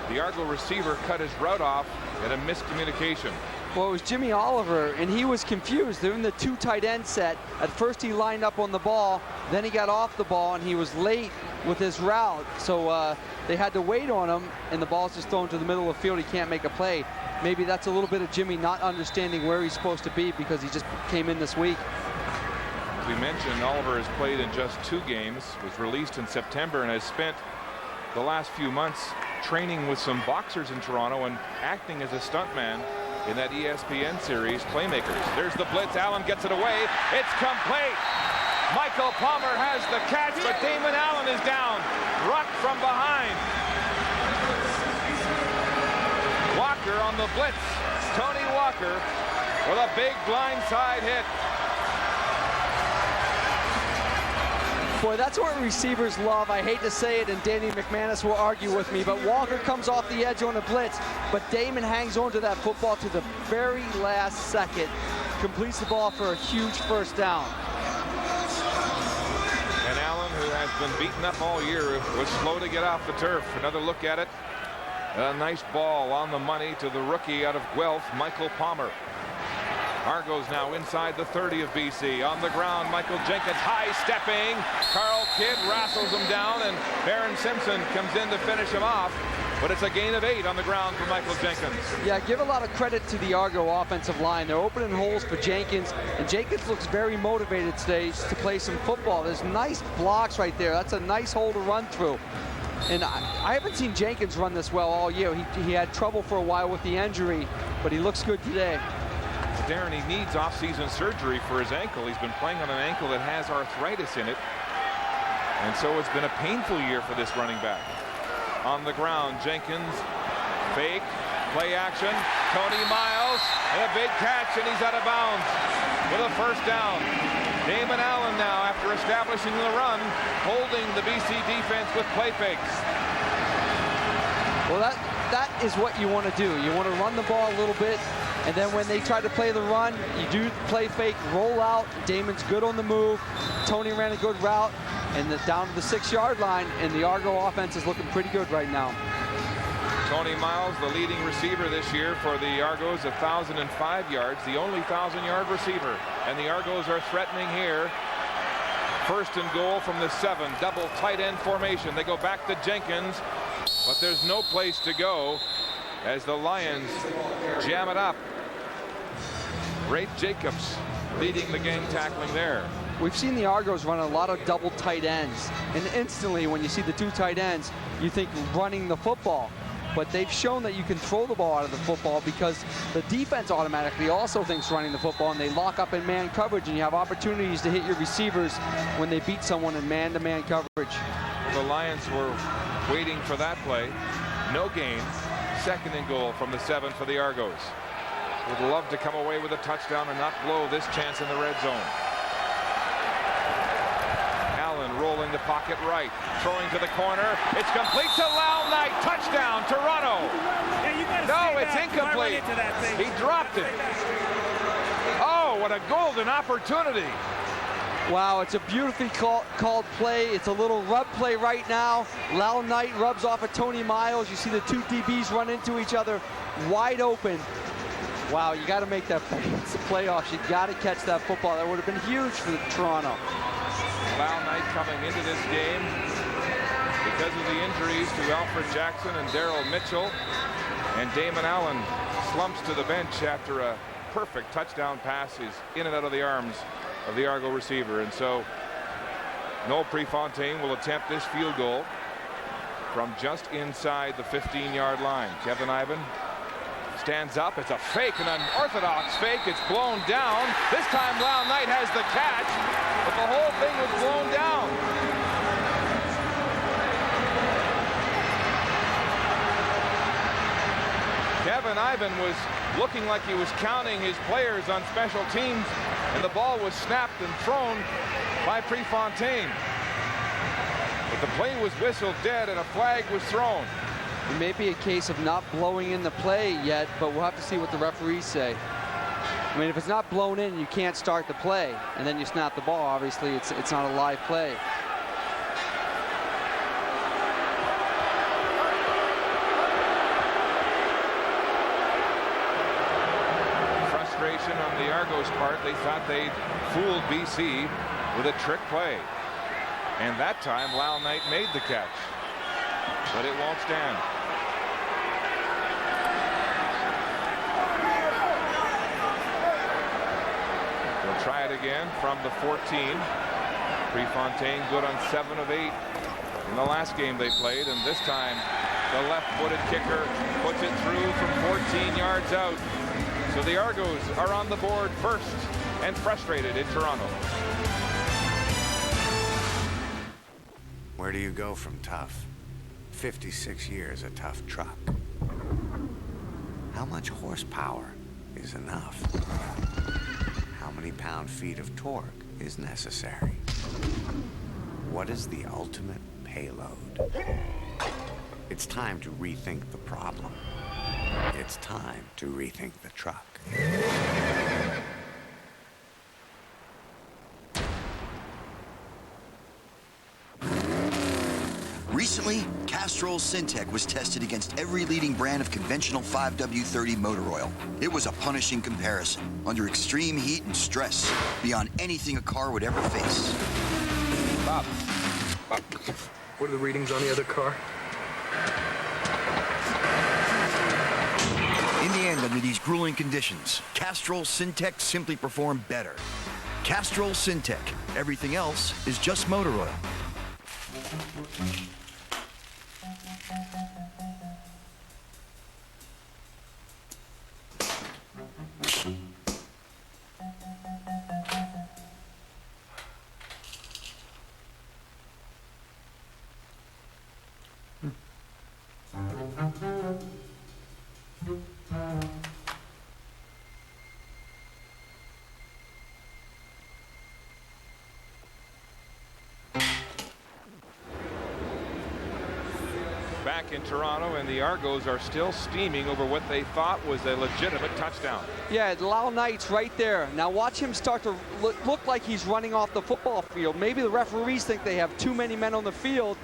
The Argo receiver cut his route off in a miscommunication. Well, it was Jimmy Oliver, and he was confused. They're in the 2 tight end set. At first, he lined up on the ball. Then he got off the ball, and he was late with his route. So they had to wait on him, and the ball's just thrown to the middle of the field. He can't make a play. Maybe that's a little bit of Jimmy not understanding where he's supposed to be because he just came in this week. As we mentioned, Oliver has played in just 2 games, was released in September, and has spent the last few months training with some boxers in Toronto and acting as a stuntman in that ESPN series, Playmakers. There's the blitz. Allen gets it away. It's complete. Michael Palmer has the catch, but Damon Allen is down. Ruck from behind. Walker on the blitz. Tony Walker with a big blindside hit. Boy, that's what receivers love. I hate to say it, and Danny McManus will argue with me, but Walker comes off the edge on a blitz, but Damon hangs on to that football to the very last second, completes the ball for a huge first down. And Allen, who has been beaten up all year, was slow to get off the turf. Another look at it. A nice ball on the money to the rookie out of Guelph, Michael Palmer. Argos now inside the 30 of BC. On the ground, Michael Jenkins high-stepping. Carl Kidd wrestles him down, and Baron Simpson comes in to finish him off. But it's a gain of 8 on the ground for Michael Jenkins. Yeah, give a lot of credit to the Argo offensive line. They're opening holes for Jenkins, and Jenkins looks very motivated today to play some football. There's nice blocks right there. That's a nice hole to run through. And I haven't seen Jenkins run this well all year. He had trouble for a while with the injury, but he looks good today. Darren, he needs off-season surgery for his ankle. He's been playing on an ankle that has arthritis in it. And so it's been a painful year for this running back. On the ground, Jenkins, fake, play action. Tony Miles, and a big catch, and he's out of bounds with a first down. Damon Allen now, after establishing the run, holding the BC defense with play fakes. Well, that is what you want to do. You want to run the ball a little bit, and then when they try to play the run, you do play fake, roll out. Damon's good on the move. Tony ran a good route, and down to the 6-yard line, and the Argo offense is looking pretty good right now. Tony Miles, the leading receiver this year for the Argos, 1,005 yards, the only 1,000-yard receiver. And the Argos are threatening here First and goal from the 7. Double tight end formation. They go back to Jenkins, but there's no place to go as the Lions jam it up. Ray Jacobs leading the gang tackling there. We've seen the Argos run a lot of double tight ends, and instantly when you see the 2 tight ends, you think running the football. But they've shown that you can throw the ball out of the football because the defense automatically also thinks running the football, and they lock up in man coverage, and you have opportunities to hit your receivers when they beat someone in man-to-man coverage. The Lions were waiting for that play. No gain. Second and goal from the 7 for the Argos. Would love to come away with a touchdown and not blow this chance in the red zone. Allen rolling the pocket right, throwing to the corner. It's complete to Lyle Knight. Touchdown, Toronto. No, it's incomplete. He dropped it. Oh, what a golden opportunity. Wow, it's a beautifully called play. It's a little rub play right now. Lyle Knight rubs off of Tony Miles. You see the 2 DBs run into each other, wide open. Wow, you got to make that play. It's the playoffs. You got to catch that football. That would have been huge for Toronto. Lyle Knight coming into this game because of the injuries to Alfred Jackson and Daryl Mitchell. And Damon Allen slumps to the bench after a perfect touchdown pass is in and out of the arms of the Argo receiver. And so Noel Prefontaine will attempt this field goal from just inside the 15-yard line. Kevin Ivan stands up. It's a fake, an unorthodox fake. It's blown down. This time Lyle Knight has the catch, but the whole thing was blown down. Kevin Ivan was looking like he was counting his players on special teams, and the ball was snapped and thrown by Prefontaine. But the play was whistled dead and a flag was thrown. It may be a case of not blowing in the play yet, but we'll have to see what the referees say. I mean, if it's not blown in, you can't start the play, and then you snap the ball. Obviously, it's not a live play. Frustration on the Argos' part. They thought they'd fooled BC with a trick play. And that time, Lyle Knight made the catch. But it won't stand. They'll try it again from the 14. Prefontaine good on 7 of 8 in the last game they played, and this time the left-footed kicker puts it through from 14 yards out. So the Argos are on the board first and frustrated in Toronto. Where do you go from tough? 56 years of tough truck. How much horsepower is enough? How many pound-feet of torque is necessary? What is the ultimate payload? It's time to rethink the problem. It's time to rethink the truck. Recently, Castrol Syntec was tested against every leading brand of conventional 5W30 motor oil. It was a punishing comparison, under extreme heat and stress, beyond anything a car would ever face. Bob, what are the readings on the other car? In the end, under these grueling conditions, Castrol Syntec simply performed better. Castrol Syntec. Everything else is just motor oil. Back in Toronto, and the Argos are still steaming over what they thought was a legitimate touchdown. Yeah, Lyle Knight's right there. Now watch him start to look like he's running off the football field. Maybe the referees think they have too many men on the field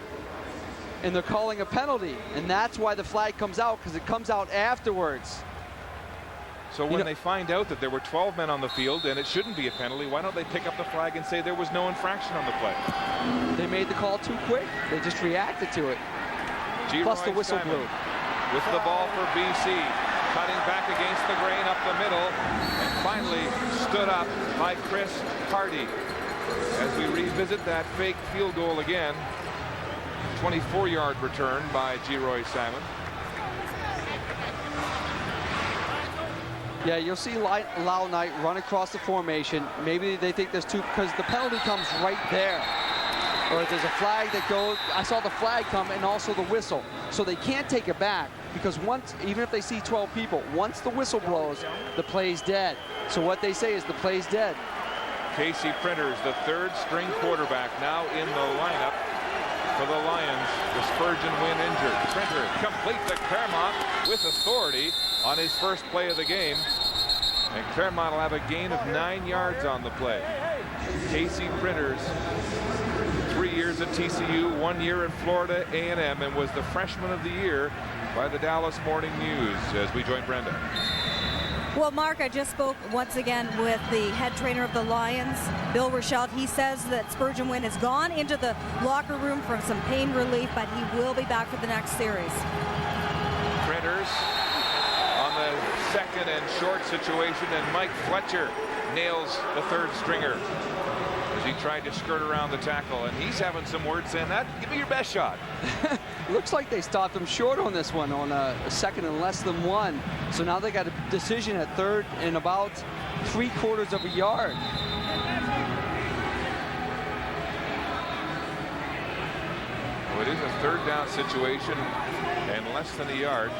and they're calling a penalty, and that's why the flag comes out, because it comes out afterwards. So when they find out that there were 12 men on the field and it shouldn't be a penalty, why don't they pick up the flag and say there was no infraction on the play? They made the call too quick. They just reacted to it. Plus the whistle blew. With the ball for BC, cutting back against the grain up the middle, and finally stood up by Chris Hardy. As we revisit that fake field goal again, 24-yard return by Geroy Simon. Yeah, you'll see Lau Knight run across the formation. Maybe they think there's two, because the penalty comes right there. Or if there's a flag that goes, I saw the flag come and also the whistle. So they can't take it back, because once, even if they see 12 people, once the whistle blows, the play's dead. So what they say is the play's dead. Casey Printers, the third-string quarterback, now in the lineup for the Lions. The Spurgeon Wynn injured. Printer complete to Claremont with authority on his first play of the game. And Claremont will have a gain of 9 yards on the play. Casey Printers, 3 years at TCU, 1 year at Florida A&M, and was the freshman of the year by the Dallas Morning News as we join Brenda. Well, Mark, I just spoke once again with the head trainer of the Lions, Bill Rochelle. He says that Spurgeon Wynn has gone into the locker room for some pain relief, but he will be back for the next series. Printers on the second and short situation, and Mike Fletcher nails the third stringer as he tried to skirt around the tackle, and he's having some words saying that, give me your best shot. Looks like they stopped him short on this one on a second and less than 1. So now they got a decision at third and about 3/4 of a yard. Well, it is a third down situation and less than a yard.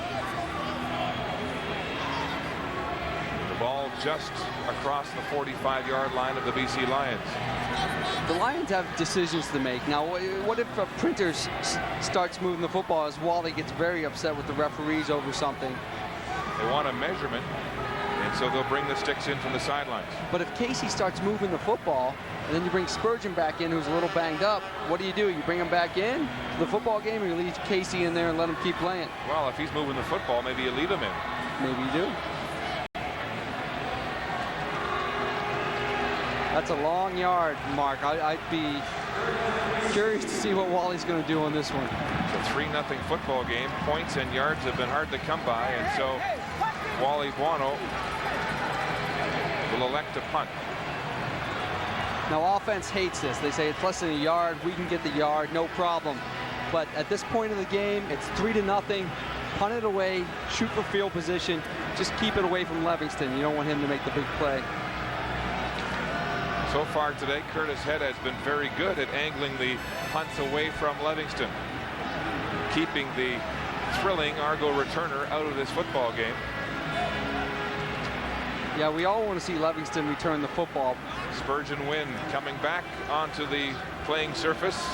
The ball just across the 45-yard line of the BC Lions. The Lions have decisions to make. Now, what if Printers starts moving the football as Wally gets very upset with the referees over something? They want a measurement, and so they'll bring the sticks in from the sidelines. But if Casey starts moving the football, and then you bring Spurgeon back in, who's a little banged up, what do? You bring him back in to the football game, or you leave Casey in there and let him keep playing? Well, if he's moving the football, maybe you leave him in. Maybe you do. That's a long yard, Mark. I'd be curious to see what Wally's going to do on this one. It's a 3-0 football game. Points and yards have been hard to come by, and so Wally Buono will elect to punt. Now, offense hates this. They say it's less than a yard. We can get the yard, no problem. But at this point in the game, it's 3-0. Punt it away, shoot for field position. Just keep it away from Livingston. You don't want him to make the big play. So far today, Curtis Head has been very good at angling the punts away from Livingston, keeping the thrilling Argo returner out of this football game. Yeah, we all want to see Livingston return the football. Spurgeon Wynn coming back onto the playing surface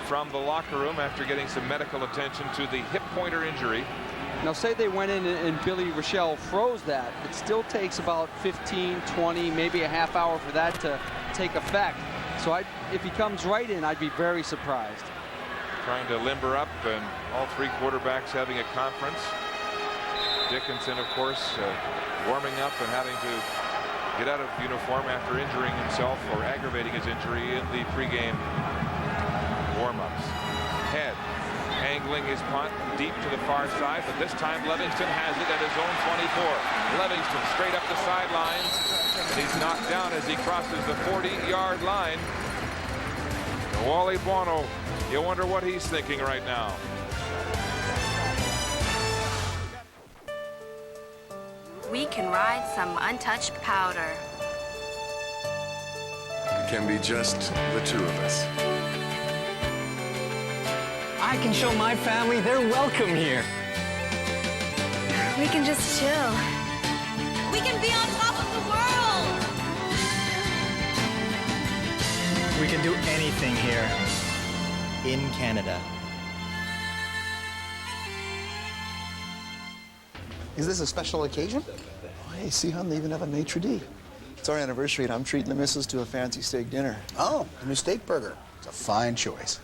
from the locker room after getting some medical attention to the hip pointer injury. Now, say they went in and Billy Rochelle froze that. It still takes about 15, 20, maybe a half hour for that to take effect. So if he comes right in, I'd be very surprised. Trying to limber up, and all three quarterbacks having a conference. Dickinson, of course, warming up and having to get out of uniform after injuring himself or aggravating his injury in the pregame warm-ups. Head angling his punt deep to the far side, but this time Livingston has it at his own 24. Livingston straight up the sidelines, and he's knocked down as he crosses the 40-yard line. And Wally Buono, you wonder what he's thinking right now. We can ride some untouched powder. It can be just the two of us. I can show my family they're welcome here. We can just chill. We can be on top of the world. We can do anything here in Canada. Is this a special occasion? Oh, hey, see, hon, they even have a maitre d'. It's our anniversary, and I'm treating the missus to a fancy steak dinner. Oh, a new steak burger. It's a fine choice.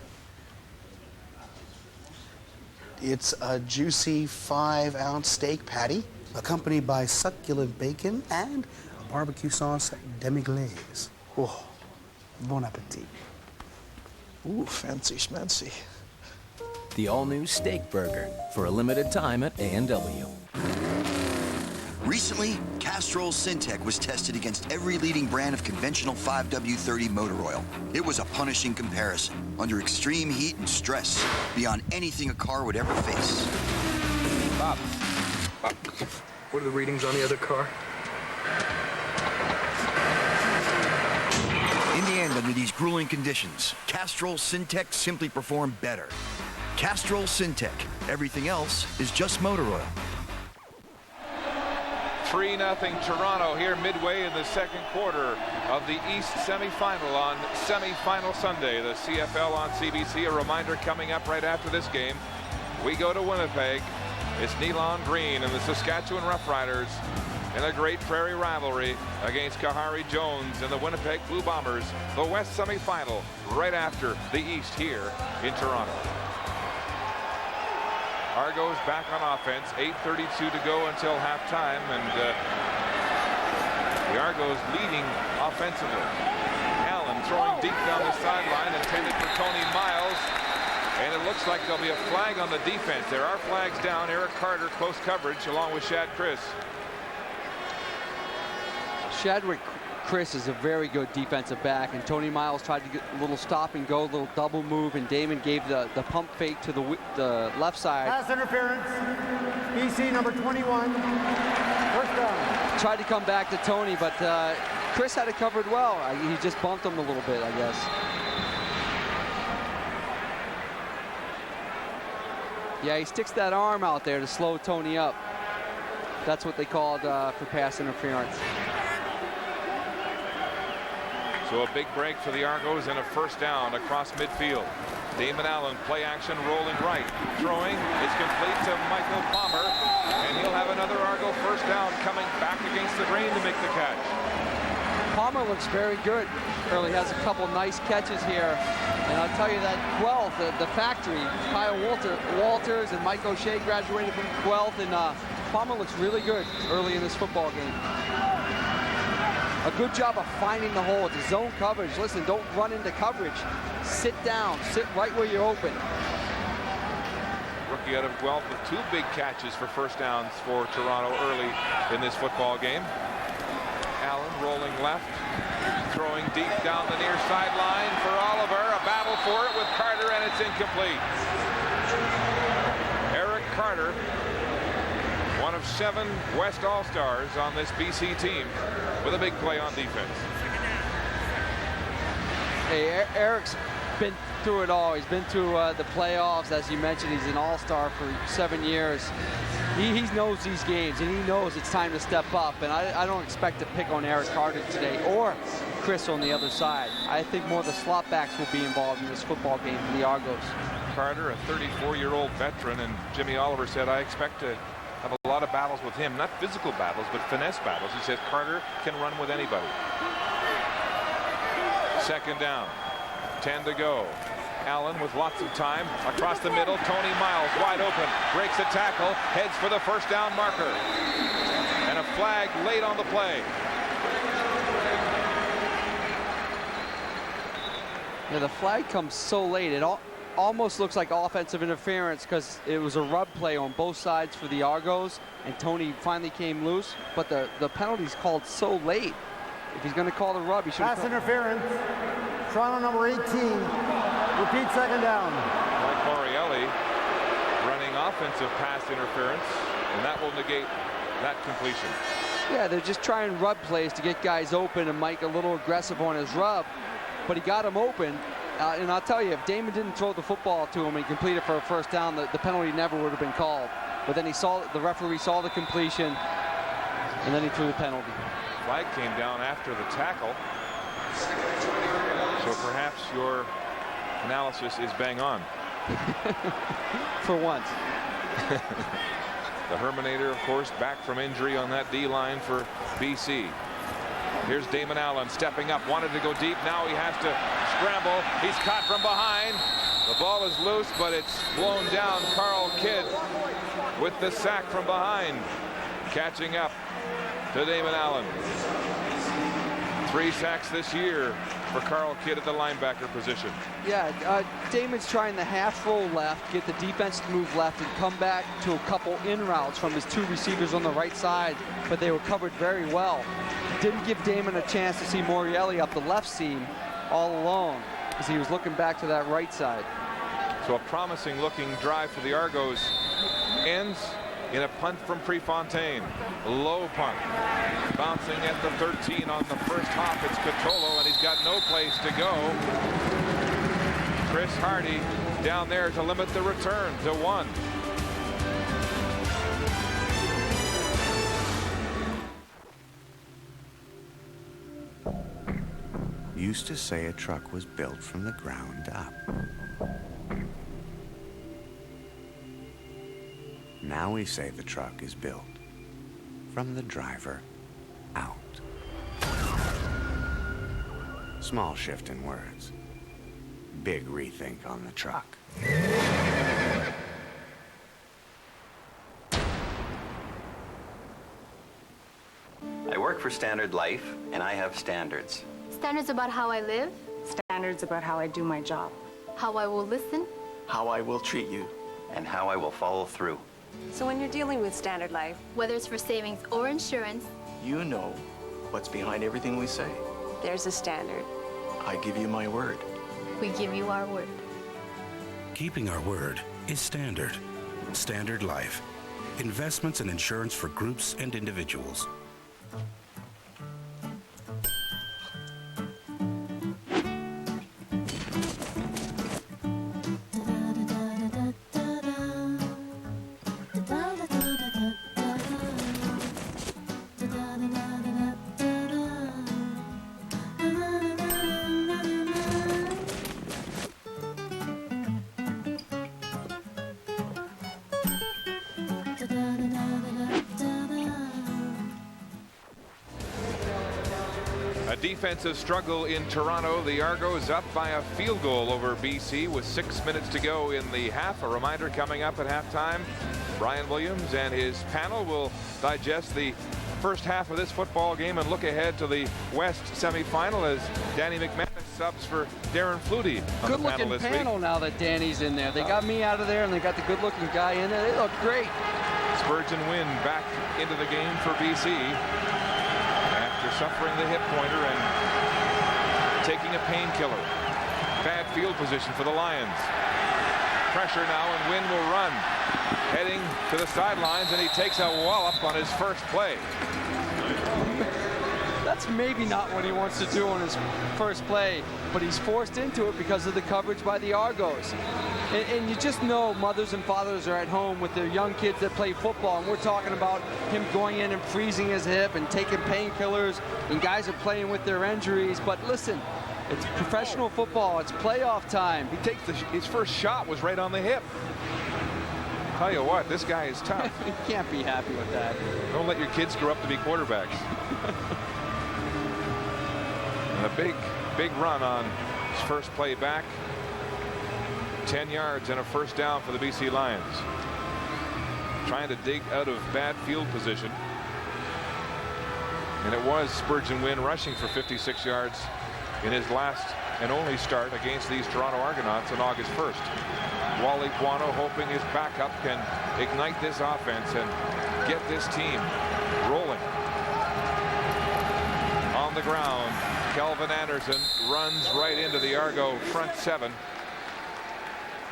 It's a juicy 5-ounce steak patty accompanied by succulent bacon and a barbecue sauce demi-glaze. Oh, bon appetit. Ooh, fancy schmancy. The all-new steak burger for a limited time at A&W. Recently, Castrol Syntec was tested against every leading brand of conventional 5W30 motor oil. It was a punishing comparison, under extreme heat and stress, beyond anything a car would ever face. Bob, what are the readings on the other car? In the end, under these grueling conditions, Castrol Syntec simply performed better. Castrol Syntec. Everything else is just motor oil. 3-0 Toronto here midway in the second quarter of the East semifinal on semifinal Sunday. The CFL on CBC. A reminder coming up right after this game. We go to Winnipeg. It's Nealon Green and the Saskatchewan Roughriders in a Great Prairie rivalry against Kahari Jones and the Winnipeg Blue Bombers. The West semifinal right after the East here in Toronto. Argos back on offense. 8:32 to go until halftime, and the Argos leading offensively. Allen throwing deep down the sideline, intended for Tony Miles, and it looks like there'll be a flag on the defense. There are flags down. Eric Carter close coverage along with Shad Chris. Shadwick Chris is a very good defensive back, and Tony Miles tried to get a little stop and go, a little double move, and Damon gave the pump fake to the left side. Pass interference. BC number 21. First down. Tried to come back to Tony, but Chris had it covered well. He just bumped him a little bit, I guess. Yeah, he sticks that arm out there to slow Tony up. That's what they called for pass interference. So a big break for the Argos and a first down across midfield. Damon Allen, play action, rolling right. Throwing, it's complete to Michael Palmer, and he'll have another Argo first down coming back against the grain to make the catch. Palmer looks very good early, has a couple nice catches here. And I'll tell you that Guelph, the factory, Kyle Walters and Mike O'Shea graduated from Guelph, and Palmer looks really good early in this football game. A good job of finding the hole. It's a zone coverage. Listen, don't run into coverage. Sit down. Sit right where you're open. Rookie out of Guelph with 2 big catches for first downs for Toronto early in this football game. Allen rolling left, throwing deep down the near sideline for Oliver. A battle for it with Carter, and it's incomplete. Eric Carter, one of 7 West All-Stars on this BC team, with a big play on defense. Hey, Eric's been through it all. He's been through the playoffs. As you mentioned, he's an All-Star for 7 years. He knows these games, and he knows it's time to step up. And I don't expect to pick on Eric Carter today or Chris on the other side. I think more of the slot backs will be involved in this football game for the Argos. Carter, a 34-year-old veteran, and Jimmy Oliver said, I expect to have a lot of battles with him, not physical battles, but finesse battles. He says Carter can run with anybody. Second down, 10 to go. Allen with lots of time across the middle. Tony Miles wide open, breaks a tackle, heads for the first down marker, and a flag late on the play. Yeah, the flag comes so late. It almost looks like offensive interference because it was a rub play on both sides for the Argos, and Tony finally came loose, but the penalty's called so late. If he's going to call the rub, he should have pass interference. Toronto number 18. Repeat second down. Mike Morielli running offensive pass interference, and that will negate that completion. Yeah, they're just trying rub plays to get guys open, and Mike a little aggressive on his rub, but he got him open. And I'll tell you, if Damon didn't throw the football to him and complete it for a first down, the penalty never would have been called. But then the referee saw the completion, and then he threw the penalty. Flag came down after the tackle. So perhaps your analysis is bang on. For once. The Herminator, of course, back from injury on that D-line for BC. Here's Damon Allen stepping up, wanted to go deep. Now he has to scramble. He's caught from behind. The ball is loose, but it's blown down. Carl Kidd with the sack from behind. catching up to Damon Allen. 3 sacks this year for Carl Kidd at the linebacker position. Yeah, Damon's trying the half roll left, get the defense to move left, and come back to a couple in routes from his 2 receivers on the right side, but they were covered very well. Didn't give Damon a chance to see Morreale up the left seam all alone as he was looking back to that right side. So a promising looking drive for the Argos ends in a punt from Prefontaine. Low punt. Bouncing at the 13 on the first hop. It's Catolo, and he's got no place to go. Chris Hardy down there to limit the return to 1. Used to say a truck was built from the ground up. Now we say the truck is built from the driver out. Small shift in words. Big rethink on the truck. I work for Standard Life, and I have standards. Standards about how I live. Standards about how I do my job. How I will listen. How I will treat you. And how I will follow through. So when you're dealing with Standard Life, whether it's for savings or insurance, you know what's behind everything we say. There's a standard. I give you my word. We give you our word. Keeping our word is Standard. Standard Life. Investments and insurance for groups and individuals. Defensive struggle in Toronto. The Argos up by a field goal over BC with 6 minutes to go in the half. A reminder coming up at halftime. Brian Williams and his panel will digest the first half of this football game and look ahead to the West semifinal as Danny McManus subs for Darren Flutie on the panel this week. Good looking panel now that Danny's in there. They got me out of there and they got the good looking guy in there. They look great. Spurgeon Wynn back into the game for BC. Suffering the hip pointer and taking a painkiller. Bad field position for the Lions. Pressure now, and Wynn will run. Heading to the sidelines, and he takes a wallop on his first play. That's maybe not what he wants to do on his first play, but he's forced into it because of the coverage by the Argos. And you just know mothers and fathers are at home with their young kids that play football, and we're talking about him going in and freezing his hip and taking painkillers, and guys are playing with their injuries. But listen, it's professional football. It's playoff time. He takes his first shot was right on the hip. Tell you what, this guy is tough. You can't be happy with that. Don't let your kids grow up to be quarterbacks. And a big run on his first play back. 10 yards and a first down for the BC Lions. Trying to dig out of bad field position. And it was Spurgeon Wynn rushing for 56 yards in his last and only start against these Toronto Argonauts on August 1st. Wally Guano hoping his backup can ignite this offense and get this team rolling. On the ground, Kelvin Anderson runs right into the Argo front 7.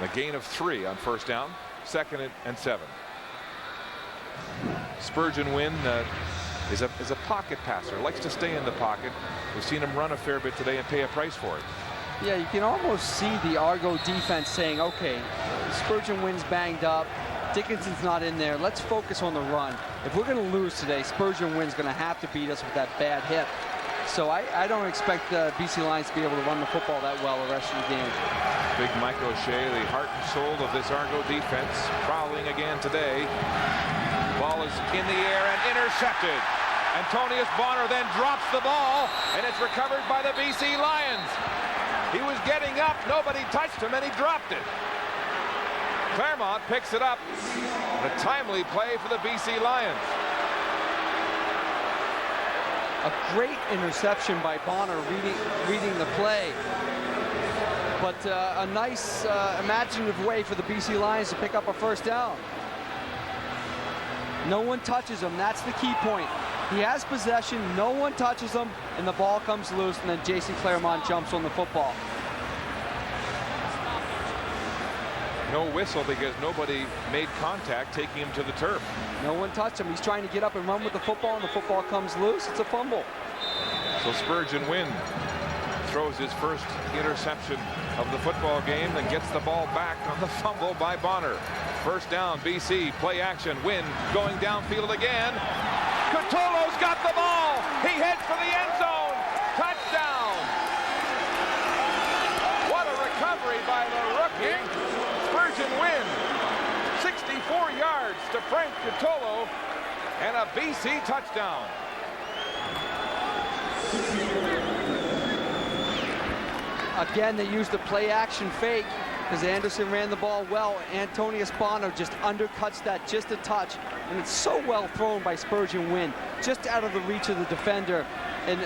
A gain of 3 on first down, 2nd and 7. Spurgeon Wynn is a pocket passer, likes to stay in the pocket. We've seen him run a fair bit today and pay a price for it. Yeah, you can almost see the Argo defense saying, okay, Spurgeon Wynn's banged up, Dickinson's not in there, let's focus on the run. If we're going to lose today, Spurgeon Wynn's going to have to beat us with that bad hip. So I don't expect the BC Lions to be able to run the football that well the rest of the game. Big Mike O'Shea, the heart and soul of this Argo defense, prowling again today. Ball is in the air and intercepted. Antonius Bonner then drops the ball, and it's recovered by the BC Lions. He was getting up, nobody touched him, and he dropped it. Claremont picks it up. A timely play for the BC Lions. A great interception by Bonner, reading the play. But a nice imaginative way for the BC Lions to pick up a first down. No one touches him. That's the key point. He has possession, no one touches him, and the ball comes loose, and then Jason Claremont jumps on the football. No whistle because nobody made contact taking him to the turf. No one touched him. He's trying to get up and run with the football, and the football comes loose. It's a fumble. So Spurgeon Wynn throws his first interception of the football game and gets the ball back on the fumble by Bonner. First down, BC, play action. Wynn going downfield again. Catolo's got the ball. He heads for the end zone. Touchdown. What a recovery by the rookie. Spurgeon Wynn. 64 yards to Frank Catolo and a BC touchdown. Again, they used the play action fake because Anderson ran the ball well. Antonius Bonner just undercuts that just a touch, and it's so well thrown by Spurgeon Wynn, just out of the reach of the defender. And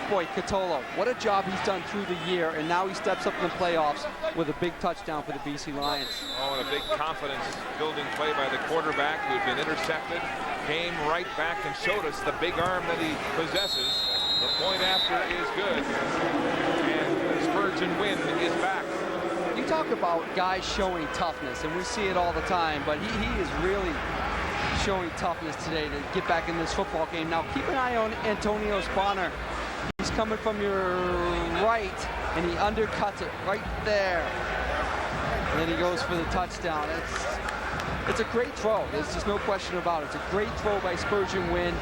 boy, Catolo, what a job he's done through the year, and now he steps up in the playoffs with a big touchdown for the BC Lions. Oh, and a big confidence-building play by the quarterback who had been intercepted, came right back and showed us the big arm that he possesses. The point after is good, and Spurgeon Wynn is back. You talk about guys showing toughness, and we see it all the time, but he is really showing toughness today to get back in this football game. Now keep an eye on Antonius Bonner. He's coming from your right, and he undercuts it right there. And then he goes for the touchdown. It's a great throw. There's just no question about it. It's a great throw by Spurgeon Wynn.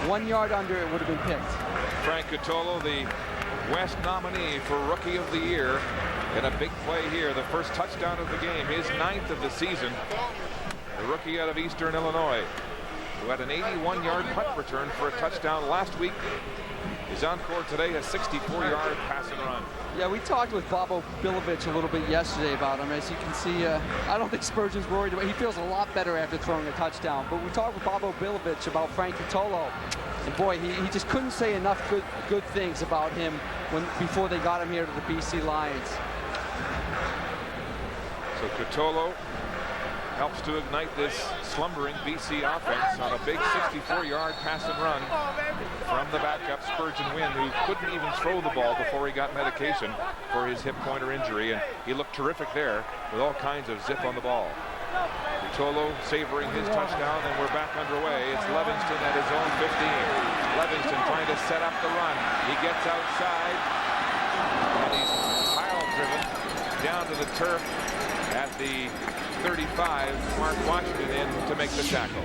1 yard under, it would have been picked. Frank Catolo, the West nominee for Rookie of the Year, and a big play here. The first touchdown of the game, his 9th of the season. The rookie out of Eastern Illinois, who had an 81-yard punt return for a touchdown last week. His encore today, a 64-yard pass and run. Yeah, we talked with Bobo Bilovich a little bit yesterday about him. As you can see, I don't think Spurgeon's worried about. He feels a lot better after throwing a touchdown. But we talked with Bobo Bilovich about Frank Catolo, and boy, he just couldn't say enough good things about him before they got him here to the BC Lions. So Catolo helps to ignite this slumbering BC offense on a big 64-yard pass and run from the backup Spurgeon Wynn, who couldn't even throw the ball before he got medication for his hip pointer injury, and he looked terrific there with all kinds of zip on the ball. Catolo savoring his touchdown, and we're back underway. It's Levingston at his own 15. Levingston trying to set up the run. He gets outside, and he's pile driven down to the turf at the 35, Mark Washington in to make the tackle.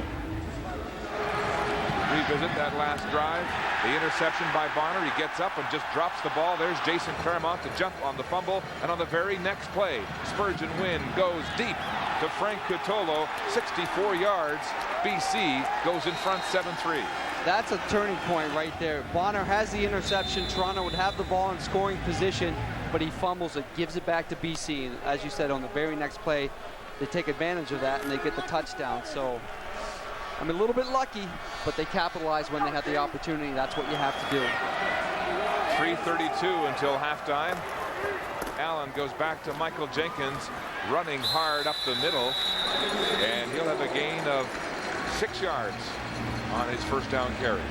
Revisit that last drive. The interception by Bonner. He gets up and just drops the ball. There's Jason Claremont to jump on the fumble. And on the very next play, Spurgeon Wynn goes deep to Frank Catolo. 64 yards. BC goes in front 7-3. That's a turning point right there. Bonner has the interception. Toronto would have the ball in scoring position, but he fumbles it, gives it back to BC. And as you said, on the very next play, they take advantage of that and they get the touchdown. So I'm a little bit lucky, but they capitalize when they have the opportunity. That's what you have to do. 3:32 until halftime. Allen goes back to Michael Jenkins, running hard up the middle, and he'll have a gain of 6 yards on his first down carry.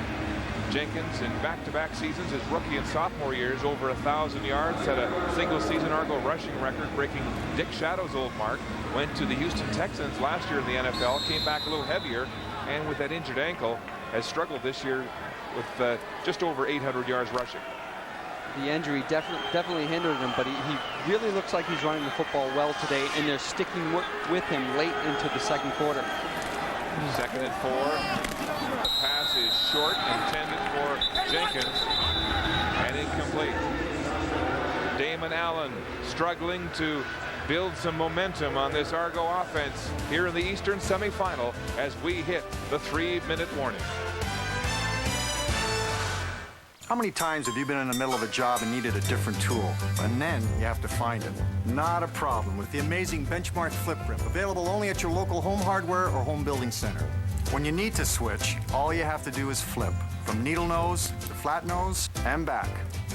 Jenkins in back-to-back seasons, his rookie and sophomore years, over 1,000 yards, set a single-season Argo rushing record, breaking Dick Shadow's old mark. Went to the Houston Texans last year in the NFL, came back a little heavier, and with that injured ankle, has struggled this year with just over 800 yards rushing. The injury definitely hindered him, but he really looks like he's running the football well today, and they're sticking with him late into the second quarter. 2nd and 4. The pass is short, intended for Jenkins, and incomplete. Damon Allen struggling to build some momentum on this Argo offense here in the Eastern semifinal as we hit the 3-minute warning. How many times have you been in the middle of a job and needed a different tool? And then you have to find it. Not a problem with the amazing Benchmark Flip Grip, available only at your local Home Hardware or Home Building Center. When you need to switch, all you have to do is flip. From needle nose to flat nose and back.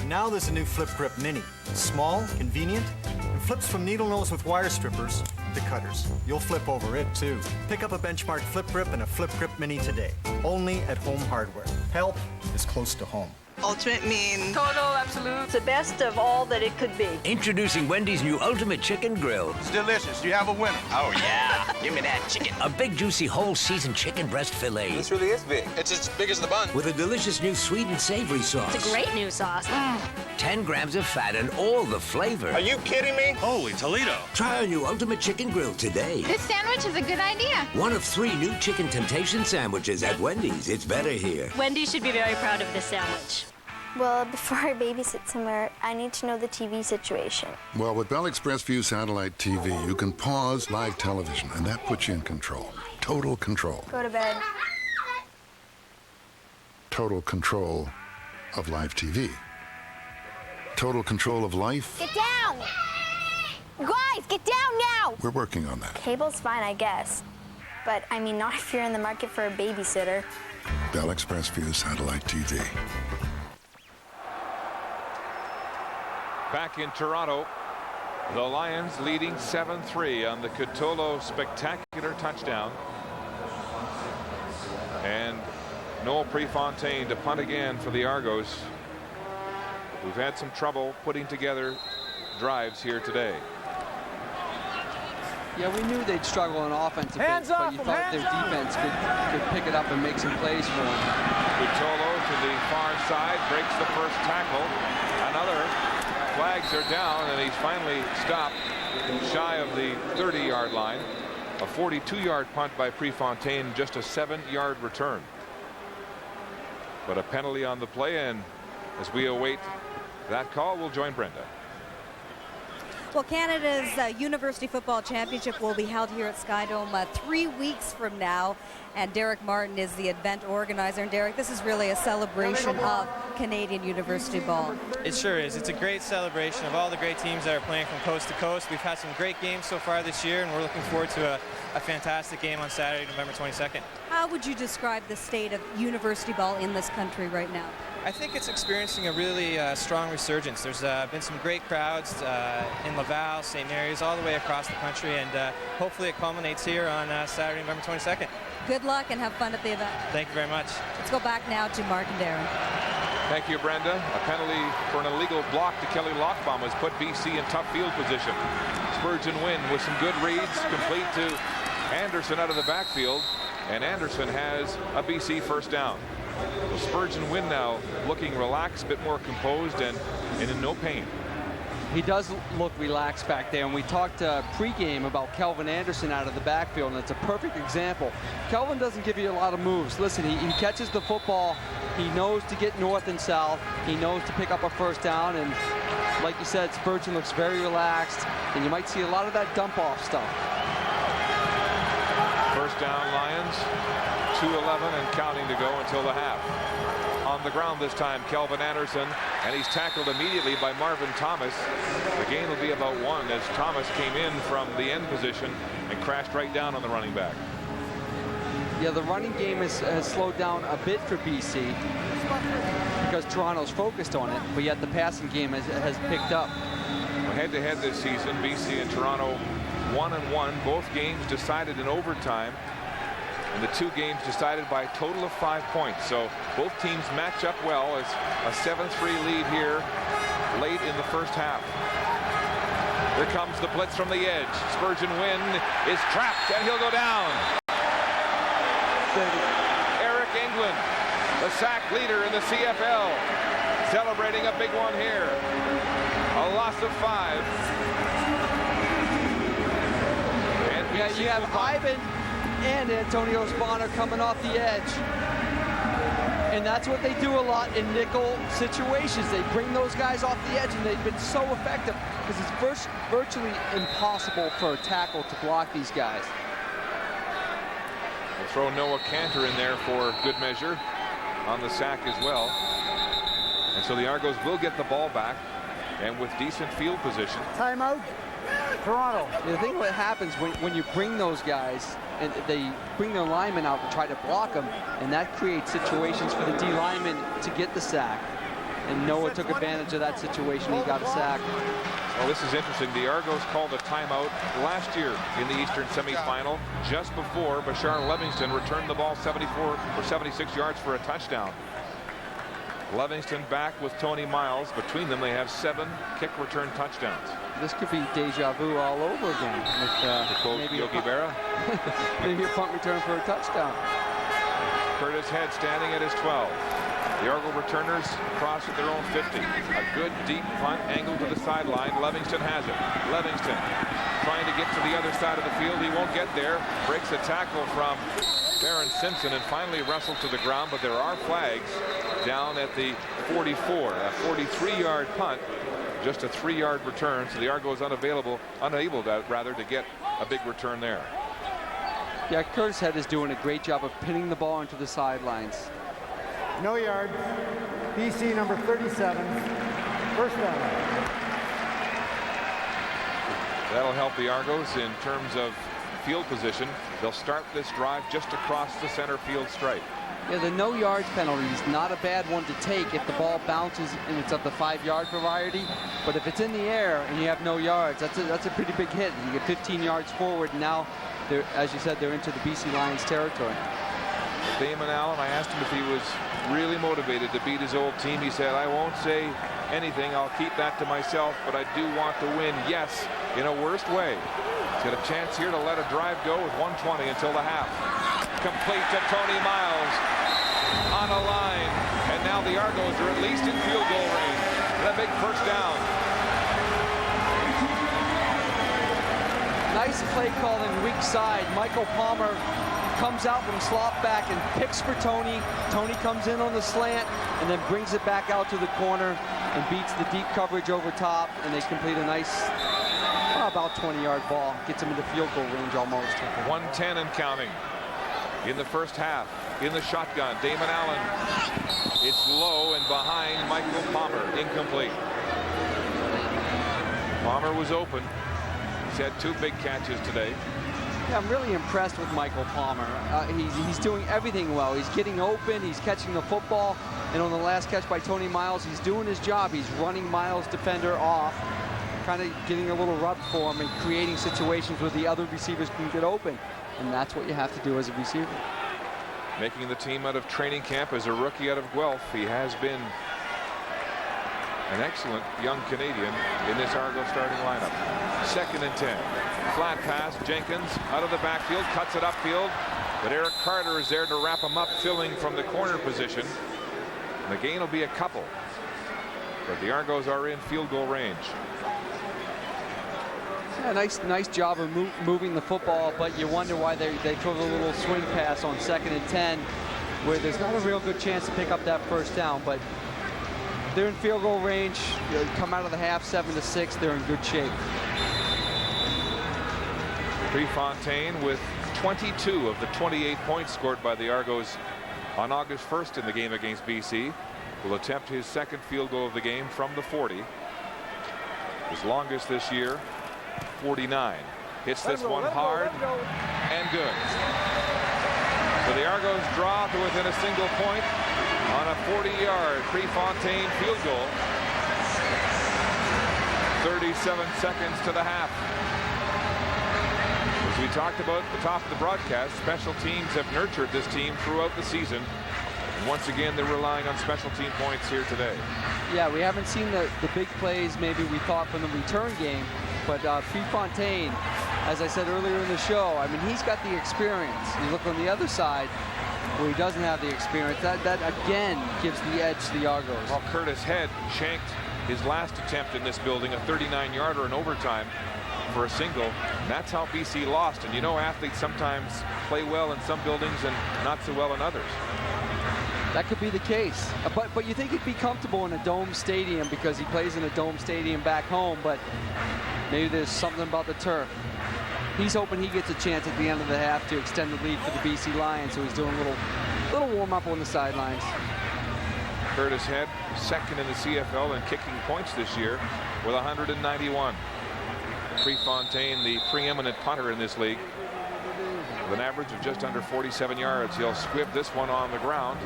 Now there's a new Flip Grip Mini. Small, convenient, and flips from needle nose with wire strippers to cutters. You'll flip over it too. Pick up a Benchmark Flip Grip and a Flip Grip Mini today. Only at Home Hardware. Help is close to home. Ultimate means total, absolute. The best of all that it could be. Introducing Wendy's new Ultimate Chicken Grill. It's delicious. You have a winner. Oh, yeah. Give me that chicken. A big, juicy, whole seasoned chicken breast filet. This really is big. It's as big as the bun. With a delicious new sweet and savory sauce. It's a great new sauce. 10 grams of fat and all the flavor. Are you kidding me? Holy Toledo. Try our new Ultimate Chicken Grill today. This sandwich is a good idea. One of 3 new Chicken Temptation sandwiches at Wendy's. It's better here. Wendy should be very proud of this sandwich. Well, before I babysit somewhere, I need to know the TV situation. Well, with Bell Express View Satellite TV, you can pause live television, and that puts you in control. Total control. Go to bed. Total control of live TV. Total control of life. Get down! Guys, get down now! We're working on that. Cable's fine, I guess. But, I mean, not if you're in the market for a babysitter. Bell Express View Satellite TV. Back in Toronto, the Lions leading 7-3 on the Cotolo spectacular touchdown. And Noel Prefontaine to punt again for the Argos, who've had some trouble putting together drives here today. Yeah, we knew they'd struggle on offense a bit, but you thought their defense could pick it up and make some plays for them. Cotolo to the far side, breaks the first tackle. Another. Flags are down, and he's finally stopped shy of the 30-yard line. A 42-yard punt by Prefontaine, just a 7-yard return. But a penalty on the play, and as we await that call, we'll join Brenda. Well, Canada's University Football Championship will be held here at Skydome 3 weeks from now, and Derek Martin is the event organizer. And Derek, this is really a celebration of Canadian university ball. It sure is. It's a great celebration of all the great teams that are playing from coast to coast. We've had some great games so far this year, and we're looking forward to a fantastic game on Saturday, November 22nd. How would you describe the state of university ball in this country right now? I think it's experiencing a really strong resurgence. There's been some great crowds in Laval, St. Mary's, all the way across the country, and hopefully it culminates here on Saturday, November 22nd. Good luck and have fun at the event. Thank you very much. Let's go back now to Mark and Darren. Thank you, Brenda. A penalty for an illegal block to Kelly Lochbaum has put BC in tough field position. Spurgeon Wynn with some good reads, complete to Anderson out of the backfield, and Anderson has a BC first down. Well, Spurgeon Wynn now looking relaxed, a bit more composed, and in no pain. He does look relaxed back there, and we talked pregame about Kelvin Anderson out of the backfield, and it's a perfect example. Kelvin doesn't give you a lot of moves. Listen, he catches the football. He knows to get north and south. He knows to pick up a first down, and like you said, Spurgeon looks very relaxed, and you might see a lot of that dump-off stuff. First down, Lions. 2:11 and counting to go until the half. On the ground this time, Kelvin Anderson, and he's tackled immediately by Marvin Thomas. The gain will be about 1 as Thomas came in from the end position and crashed right down on the running back. Yeah, the running game has slowed down a bit for BC because Toronto's focused on it, but yet the passing game has picked up. Head-to-head this season, BC and Toronto 1-1. Both games decided in overtime, and the 2 games decided by a total of 5 points. So both teams match up well as a 7-3 lead here late in the first half. Here comes the blitz from the edge. Spurgeon Wynn is trapped, and he'll go down. Eric England, the sack leader in the CFL, celebrating a big one here. A loss of 5. And yeah, you have Ivan and Antonio Spawner coming off the edge. And that's what they do a lot in nickel situations. They bring those guys off the edge, and they've been so effective because it's virtually impossible for a tackle to block these guys. We'll throw Noah Cantor in there for good measure on the sack as well. And so the Argos will get the ball back, and with decent field position. Timeout. Toronto. The thing what happens when you bring those guys and they bring their linemen out to try to block them, and that creates situations for the D lineman to get the sack. And Noah took advantage of that situation. He got a sack. Well, this is interesting. The Argos called a timeout last year in the Eastern semifinal, just before Bashar Livingston returned the ball 74 or 76 yards for a touchdown. Livingston back with Tony Miles. Between them, they have 7 kick return touchdowns. This could be deja vu all over again. With, maybe Yogi Berra. Maybe a punt return for a touchdown. Curtis Head standing at his 12. The Argo returners cross at their own 50. A good deep punt angled to the sideline. Livingston has it. Livingston trying to get to the other side of the field. He won't get there. Breaks a tackle from Baron Simpson and finally wrestled to the ground, but there are flags down at the 44. A 43-yard punt, just a 3-yard return, so the Argos unable to get a big return there. Yeah, Curtis Head is doing a great job of pinning the ball into the sidelines. No yards. BC number 37. First down. That'll help the Argos in terms of field position. They'll start this drive just across the center field stripe. Yeah, the no yards penalty is not a bad one to take if the ball bounces and it's of the 5-yard variety. But if it's in the air and you have no yards, that's a pretty big hit. You get 15 yards forward, and now, as you said, they're into the BC Lions territory. Damon Allen, I asked him if he was really motivated to beat his old team. He said, I won't say anything. I'll keep that to myself, but I do want to win. Yes, in a worst way. He's got a chance here to let a drive go with 1:20 until the half. Complete to Tony Miles on a line. And now the Argos are at least in field goal range. And a big first down. Nice play call in weak side. Michael Palmer comes out from slot back and picks for Tony. Tony comes in on the slant and then brings it back out to the corner and beats the deep coverage over top, and they complete a nice, about 20-yard ball. Gets them into field goal range almost. 1:10 and counting in the first half. In the shotgun, Damon Allen. It's low and behind Michael Palmer. Incomplete. Palmer was open. He's had 2 big catches today. Yeah, I'm really impressed with Michael Palmer. He's doing everything well. He's getting open, he's catching the football, and on the last catch by Tony Miles, he's doing his job. He's running Miles' defender off, kind of getting a little rub for him and creating situations where the other receivers can get open. And that's what you have to do as a receiver. Making the team out of training camp as a rookie out of Guelph. He has been an excellent young Canadian in this Argo starting lineup. 2nd and 10. Flat pass. Jenkins out of the backfield, cuts it upfield, but Eric Carter is there to wrap him up, filling from the corner position. And the gain will be a couple, but the Argos are in field goal range. Yeah, nice job of moving the football, but you wonder why they throw the little swing pass on 2nd and 10, where there's not a real good chance to pick up that first down. But they're in field goal range. You come out of the half 7-6. They're in good shape. Prefontaine with 22 of the 28 points scored by the Argos on August 1st in the game against BC will attempt his 2nd field goal of the game from the 40. His longest this year, 49. Hits this one hard and good. So the Argos draw to within a single point on a 40-yard Prefontaine field goal. 37 seconds to the half. As we talked about at the top of the broadcast, special teams have nurtured this team throughout the season. And once again, they're relying on special team points here today. Yeah, we haven't seen the big plays maybe we thought from the return game, but Prefontaine, as I said earlier in the show, I mean, he's got the experience. You look on the other side where he doesn't have the experience. That again gives the edge to the Argos. Well, Curtis Head shanked his last attempt in this building, a 39-yarder in overtime for a single. And that's how BC lost. And you know, athletes sometimes play well in some buildings and not so well in others. That could be the case, but you think he'd be comfortable in a dome stadium because he plays in a dome stadium back home, but maybe there's something about the turf. He's hoping he gets a chance at the end of the half to extend the lead for the BC Lions, so he's doing a little warm-up on the sidelines. Curtis Head, 2nd in the CFL in kicking points this year with 191. Prefontaine, the preeminent punter in this league, with an average of just under 47 yards. He'll squib this one on the ground.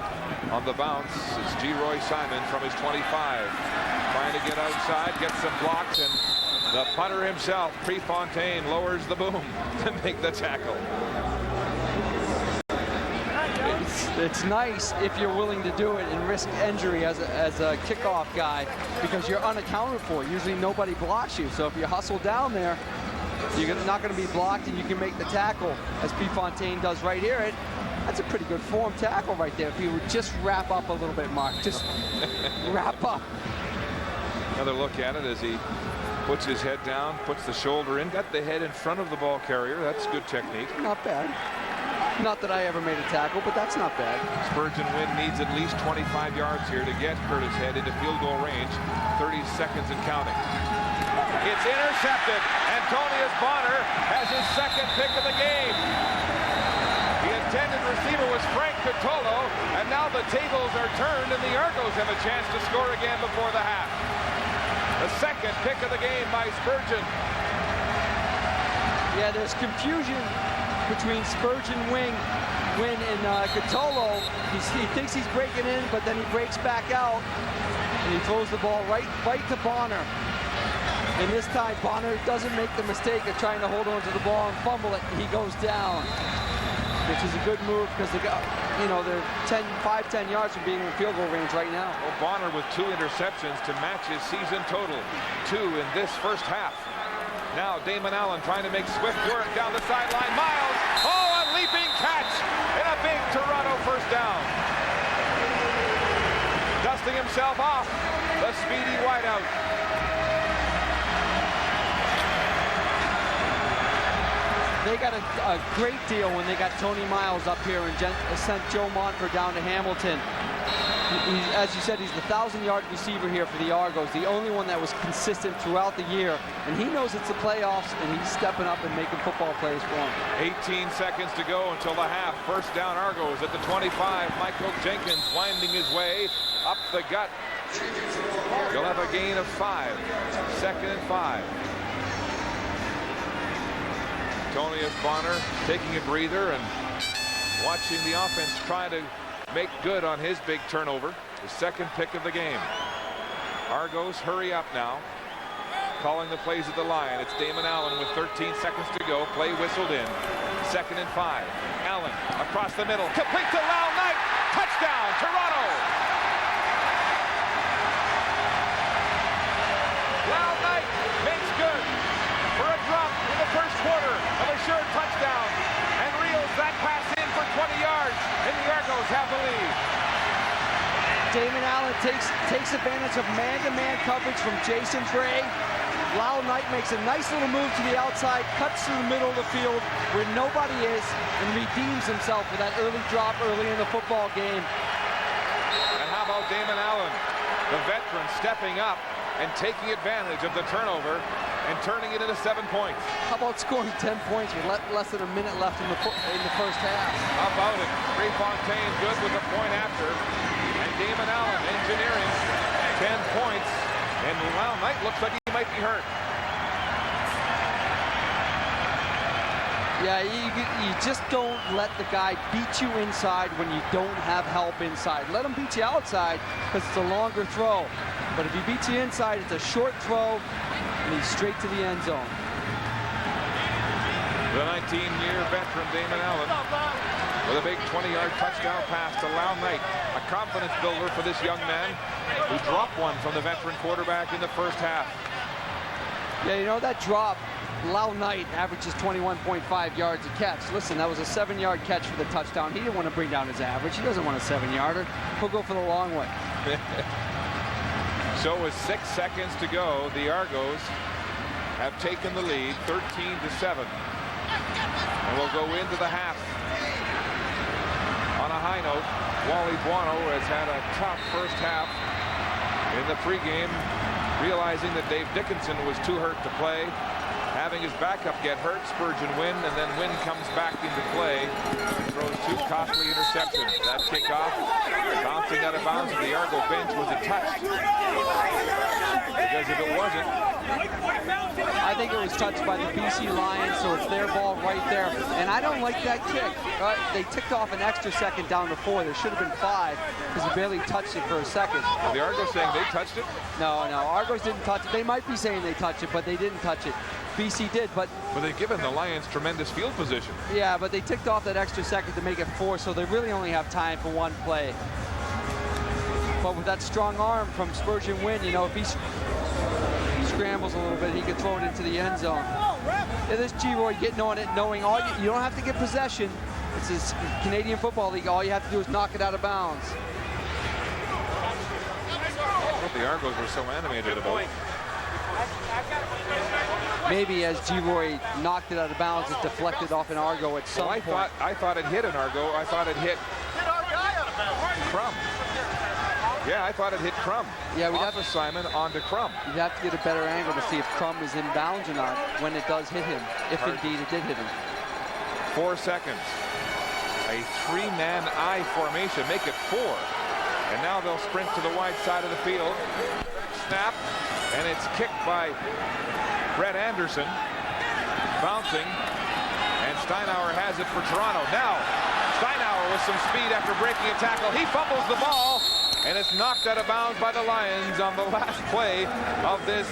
On the bounce, it's G. Roy Simon from his 25. Trying to get outside, get some blocks, and the punter himself, Prefontaine, lowers the boom to make the tackle. It's nice if you're willing to do it and risk injury as a kickoff guy, because you're unaccounted for. Usually nobody blocks you. So if you hustle down there, you're not going to be blocked and you can make the tackle, as Prefontaine does right here. That's a pretty good form tackle right there. If you would just wrap up a little bit, Mark. Just wrap up. Another look at it as he puts his head down, puts the shoulder in, got the head in front of the ball carrier. That's good technique. Not bad. Not that I ever made a tackle, but that's not bad. Spurgeon Wynn needs at least 25 yards here to get Curtis Head into field goal range. 30 seconds and counting. It's intercepted. Antonius Bonner has his second pick of the game. The intended receiver was Frank Catolo, and now the tables are turned and the Argos have a chance to score again before the half. The second pick of the game by Spurgeon. Yeah, there's confusion between Spurgeon Wynn and Catolo. He thinks he's breaking in, but then he breaks back out, and he throws the ball right to Bonner. And this time, Bonner doesn't make the mistake of trying to hold on to the ball and fumble it, and he goes down, which is a good move because they're 5-10 yards from being in field goal range right now. Well, Bonner with 2 interceptions to match his season total. 2 in this first half. Now Damon Allen trying to make swift work down the sideline. Miles, a leaping catch and a big Toronto first down. Dusting himself off, the speedy wideout. They got a great deal when they got Tony Miles up here and sent Joe Montford down to Hamilton. As you said, he's the 1,000-yard receiver here for the Argos, the only one that was consistent throughout the year. And he knows it's the playoffs, and he's stepping up and making football plays for him. 18 seconds to go until the half. First down, Argos at the 25. Michael Jenkins winding his way up the gut. He'll have a gain of 5. 2nd and 5. Antonius Bonner taking a breather and watching the offense try to make good on his big turnover. The second pick of the game. Argos hurry up now. Calling the plays at the line. It's Damon Allen with 13 seconds to go. Play whistled in. 2nd and 5. Allen across the middle. Complete to Lyle Knight. Touchdown, Toronto. Lyle Knight makes good for a drop in the first quarter of a sure touchdown and reels that pass in for 20 yards, and the Argos have the lead. Damon Allen takes advantage of man-to-man coverage from Jason Frey. Lyle Knight makes a nice little move to the outside, cuts through the middle of the field where nobody is, and redeems himself with that early drop early in the football game. And how about Damon Allen, the veteran, stepping up and taking advantage of the turnover and turning it into 7 points. How about scoring 10 points with less than a minute left in the first half? How about it? Prefontaine good with the point after. And Damon Allen engineering 10 points. And Lyle Knight looks like he might be hurt. Yeah, you just don't let the guy beat you inside when you don't have help inside. Let him beat you outside because it's a longer throw. But if he beats you inside, it's a short throw, and he's straight to the end zone. The 19-year veteran Damon Allen with a big 20-yard touchdown pass to Lyle Knight. A confidence builder for this young man who dropped one from the veteran quarterback in the first half. Yeah, you know, that drop, Lyle Knight averages 21.5 yards a catch. Listen, that was a 7-yard catch for the touchdown. He didn't want to bring down his average. He doesn't want a 7-yarder. He'll go for the long way. So with 6 seconds to go, the Argos have taken the lead 13-7. And we'll go into the half on a high note. Wally Buono has had a tough first half in the pregame, realizing that Dave Dickinson was too hurt to play, having his backup get hurt, Spurgeon Wynn, and then Wynn comes back into play and throws 2 costly interceptions. That kickoff bounces bouncing out of bounds of the Argo bench. Was it touched? Because if it wasn't, I think it was touched by the BC Lions, so it's their ball right there. And I don't like that kick. They ticked off an extra second down to 4. There should have been 5 because he barely touched it for a second. Are the Argos saying they touched it? No, Argos didn't touch it. They might be saying they touched it, but they didn't touch it. BC did, but they've given the Lions tremendous field position. Yeah, but they ticked off that extra second to make it 4, so they really only have time for one play. But with that strong arm from Spurgeon Wynn, you know, if he scrambles a little bit, he could throw it into the end zone. Yeah, this G-Roy getting on it, knowing you don't have to get possession. It's this Canadian Football League. All you have to do is knock it out of bounds. What the Argos were so animated about. Maybe as G-Roy knocked it out of bounds, it deflected off an Argo at some point. I thought it hit an Argo. I thought it hit Crum. Yeah, I thought it hit Crum. Yeah, off of Simon onto Crum. You'd have to get a better angle to see if Crum is in bounds or not when it does hit him, if indeed it did hit him. 4 seconds. A 3-man I formation, make it 4. And now they'll sprint to the wide side of the field. Snap, and it's kicked by Brett Anderson. Bouncing, and Steinauer has it for Toronto. Now, Steinauer with some speed after breaking a tackle. He fumbles the ball, and it's knocked out of bounds by the Lions on the last play of this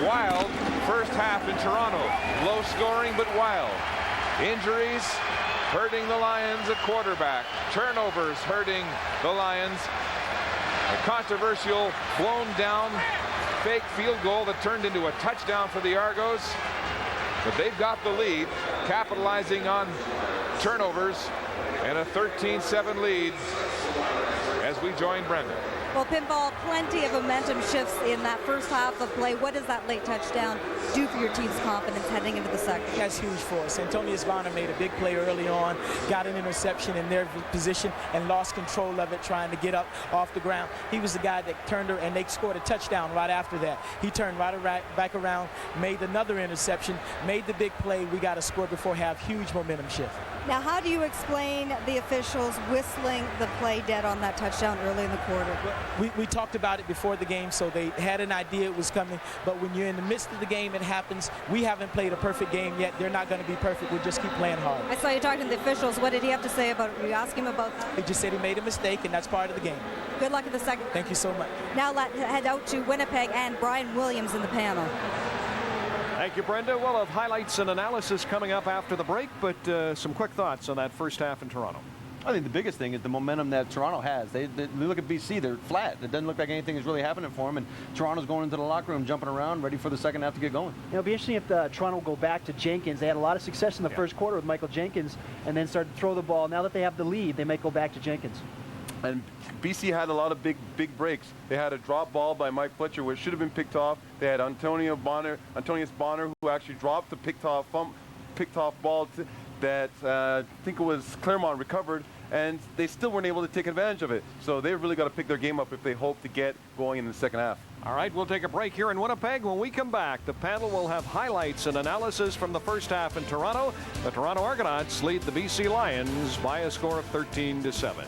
wild first half in Toronto. Low scoring, but wild. Injuries hurting the Lions at quarterback. Turnovers hurting the Lions. A controversial blown down fake field goal that turned into a touchdown for the Argos. But they've got the lead, capitalizing on turnovers, and a 13-7 lead as we join Brendan. Well, Pinball, plenty of momentum shifts in that first half of play. What does that late touchdown do for your team's confidence heading into the second? That's huge for us. Antonius Bonner made a big play early on, got an interception in their position and lost control of it trying to get up off the ground. He was the guy that turned her, and they scored a touchdown right after that. He turned back around, made another interception, made the big play. We got a score before half. Huge momentum shift. Now, how do you explain the officials whistling the play dead on that touchdown early in the quarter? We talked about it before the game, so they had an idea it was coming. But when you're in the midst of the game, it happens. We haven't played a perfect game yet. They're not going to be perfect. We'll just keep playing hard. I saw you talking to the officials. What did he have to say about it? You asked him about that? He just said he made a mistake, and that's part of the game. Good luck in the second. Thank you so much. Now let's head out to Winnipeg and Brian Williams in the panel. Thank you, Brenda. We'll have highlights and analysis coming up after the break, but some quick thoughts on that first half in Toronto. I think the biggest thing is the momentum that Toronto has. They look at BC, they're flat. It doesn't look like anything is really happening for them, and Toronto's going into the locker room, jumping around, ready for the second half to get going. It'll be interesting if Toronto will go back to Jenkins. They had a lot of success in the first quarter with Michael Jenkins, and then started to throw the ball. Now that they have the lead, they might go back to Jenkins. And BC had a lot of big breaks. They had a drop ball by Mike Fletcher, which should have been picked off. They had Antonius Bonner, who actually dropped the picked off ball that I think it was Claremont recovered, and they still weren't able to take advantage of it. So they've really got to pick their game up if they hope to get going in the second half. All right, we'll take a break here in Winnipeg. When we come back, the panel will have highlights and analysis from the first half in Toronto. The Toronto Argonauts lead the BC Lions by a score of 13-7.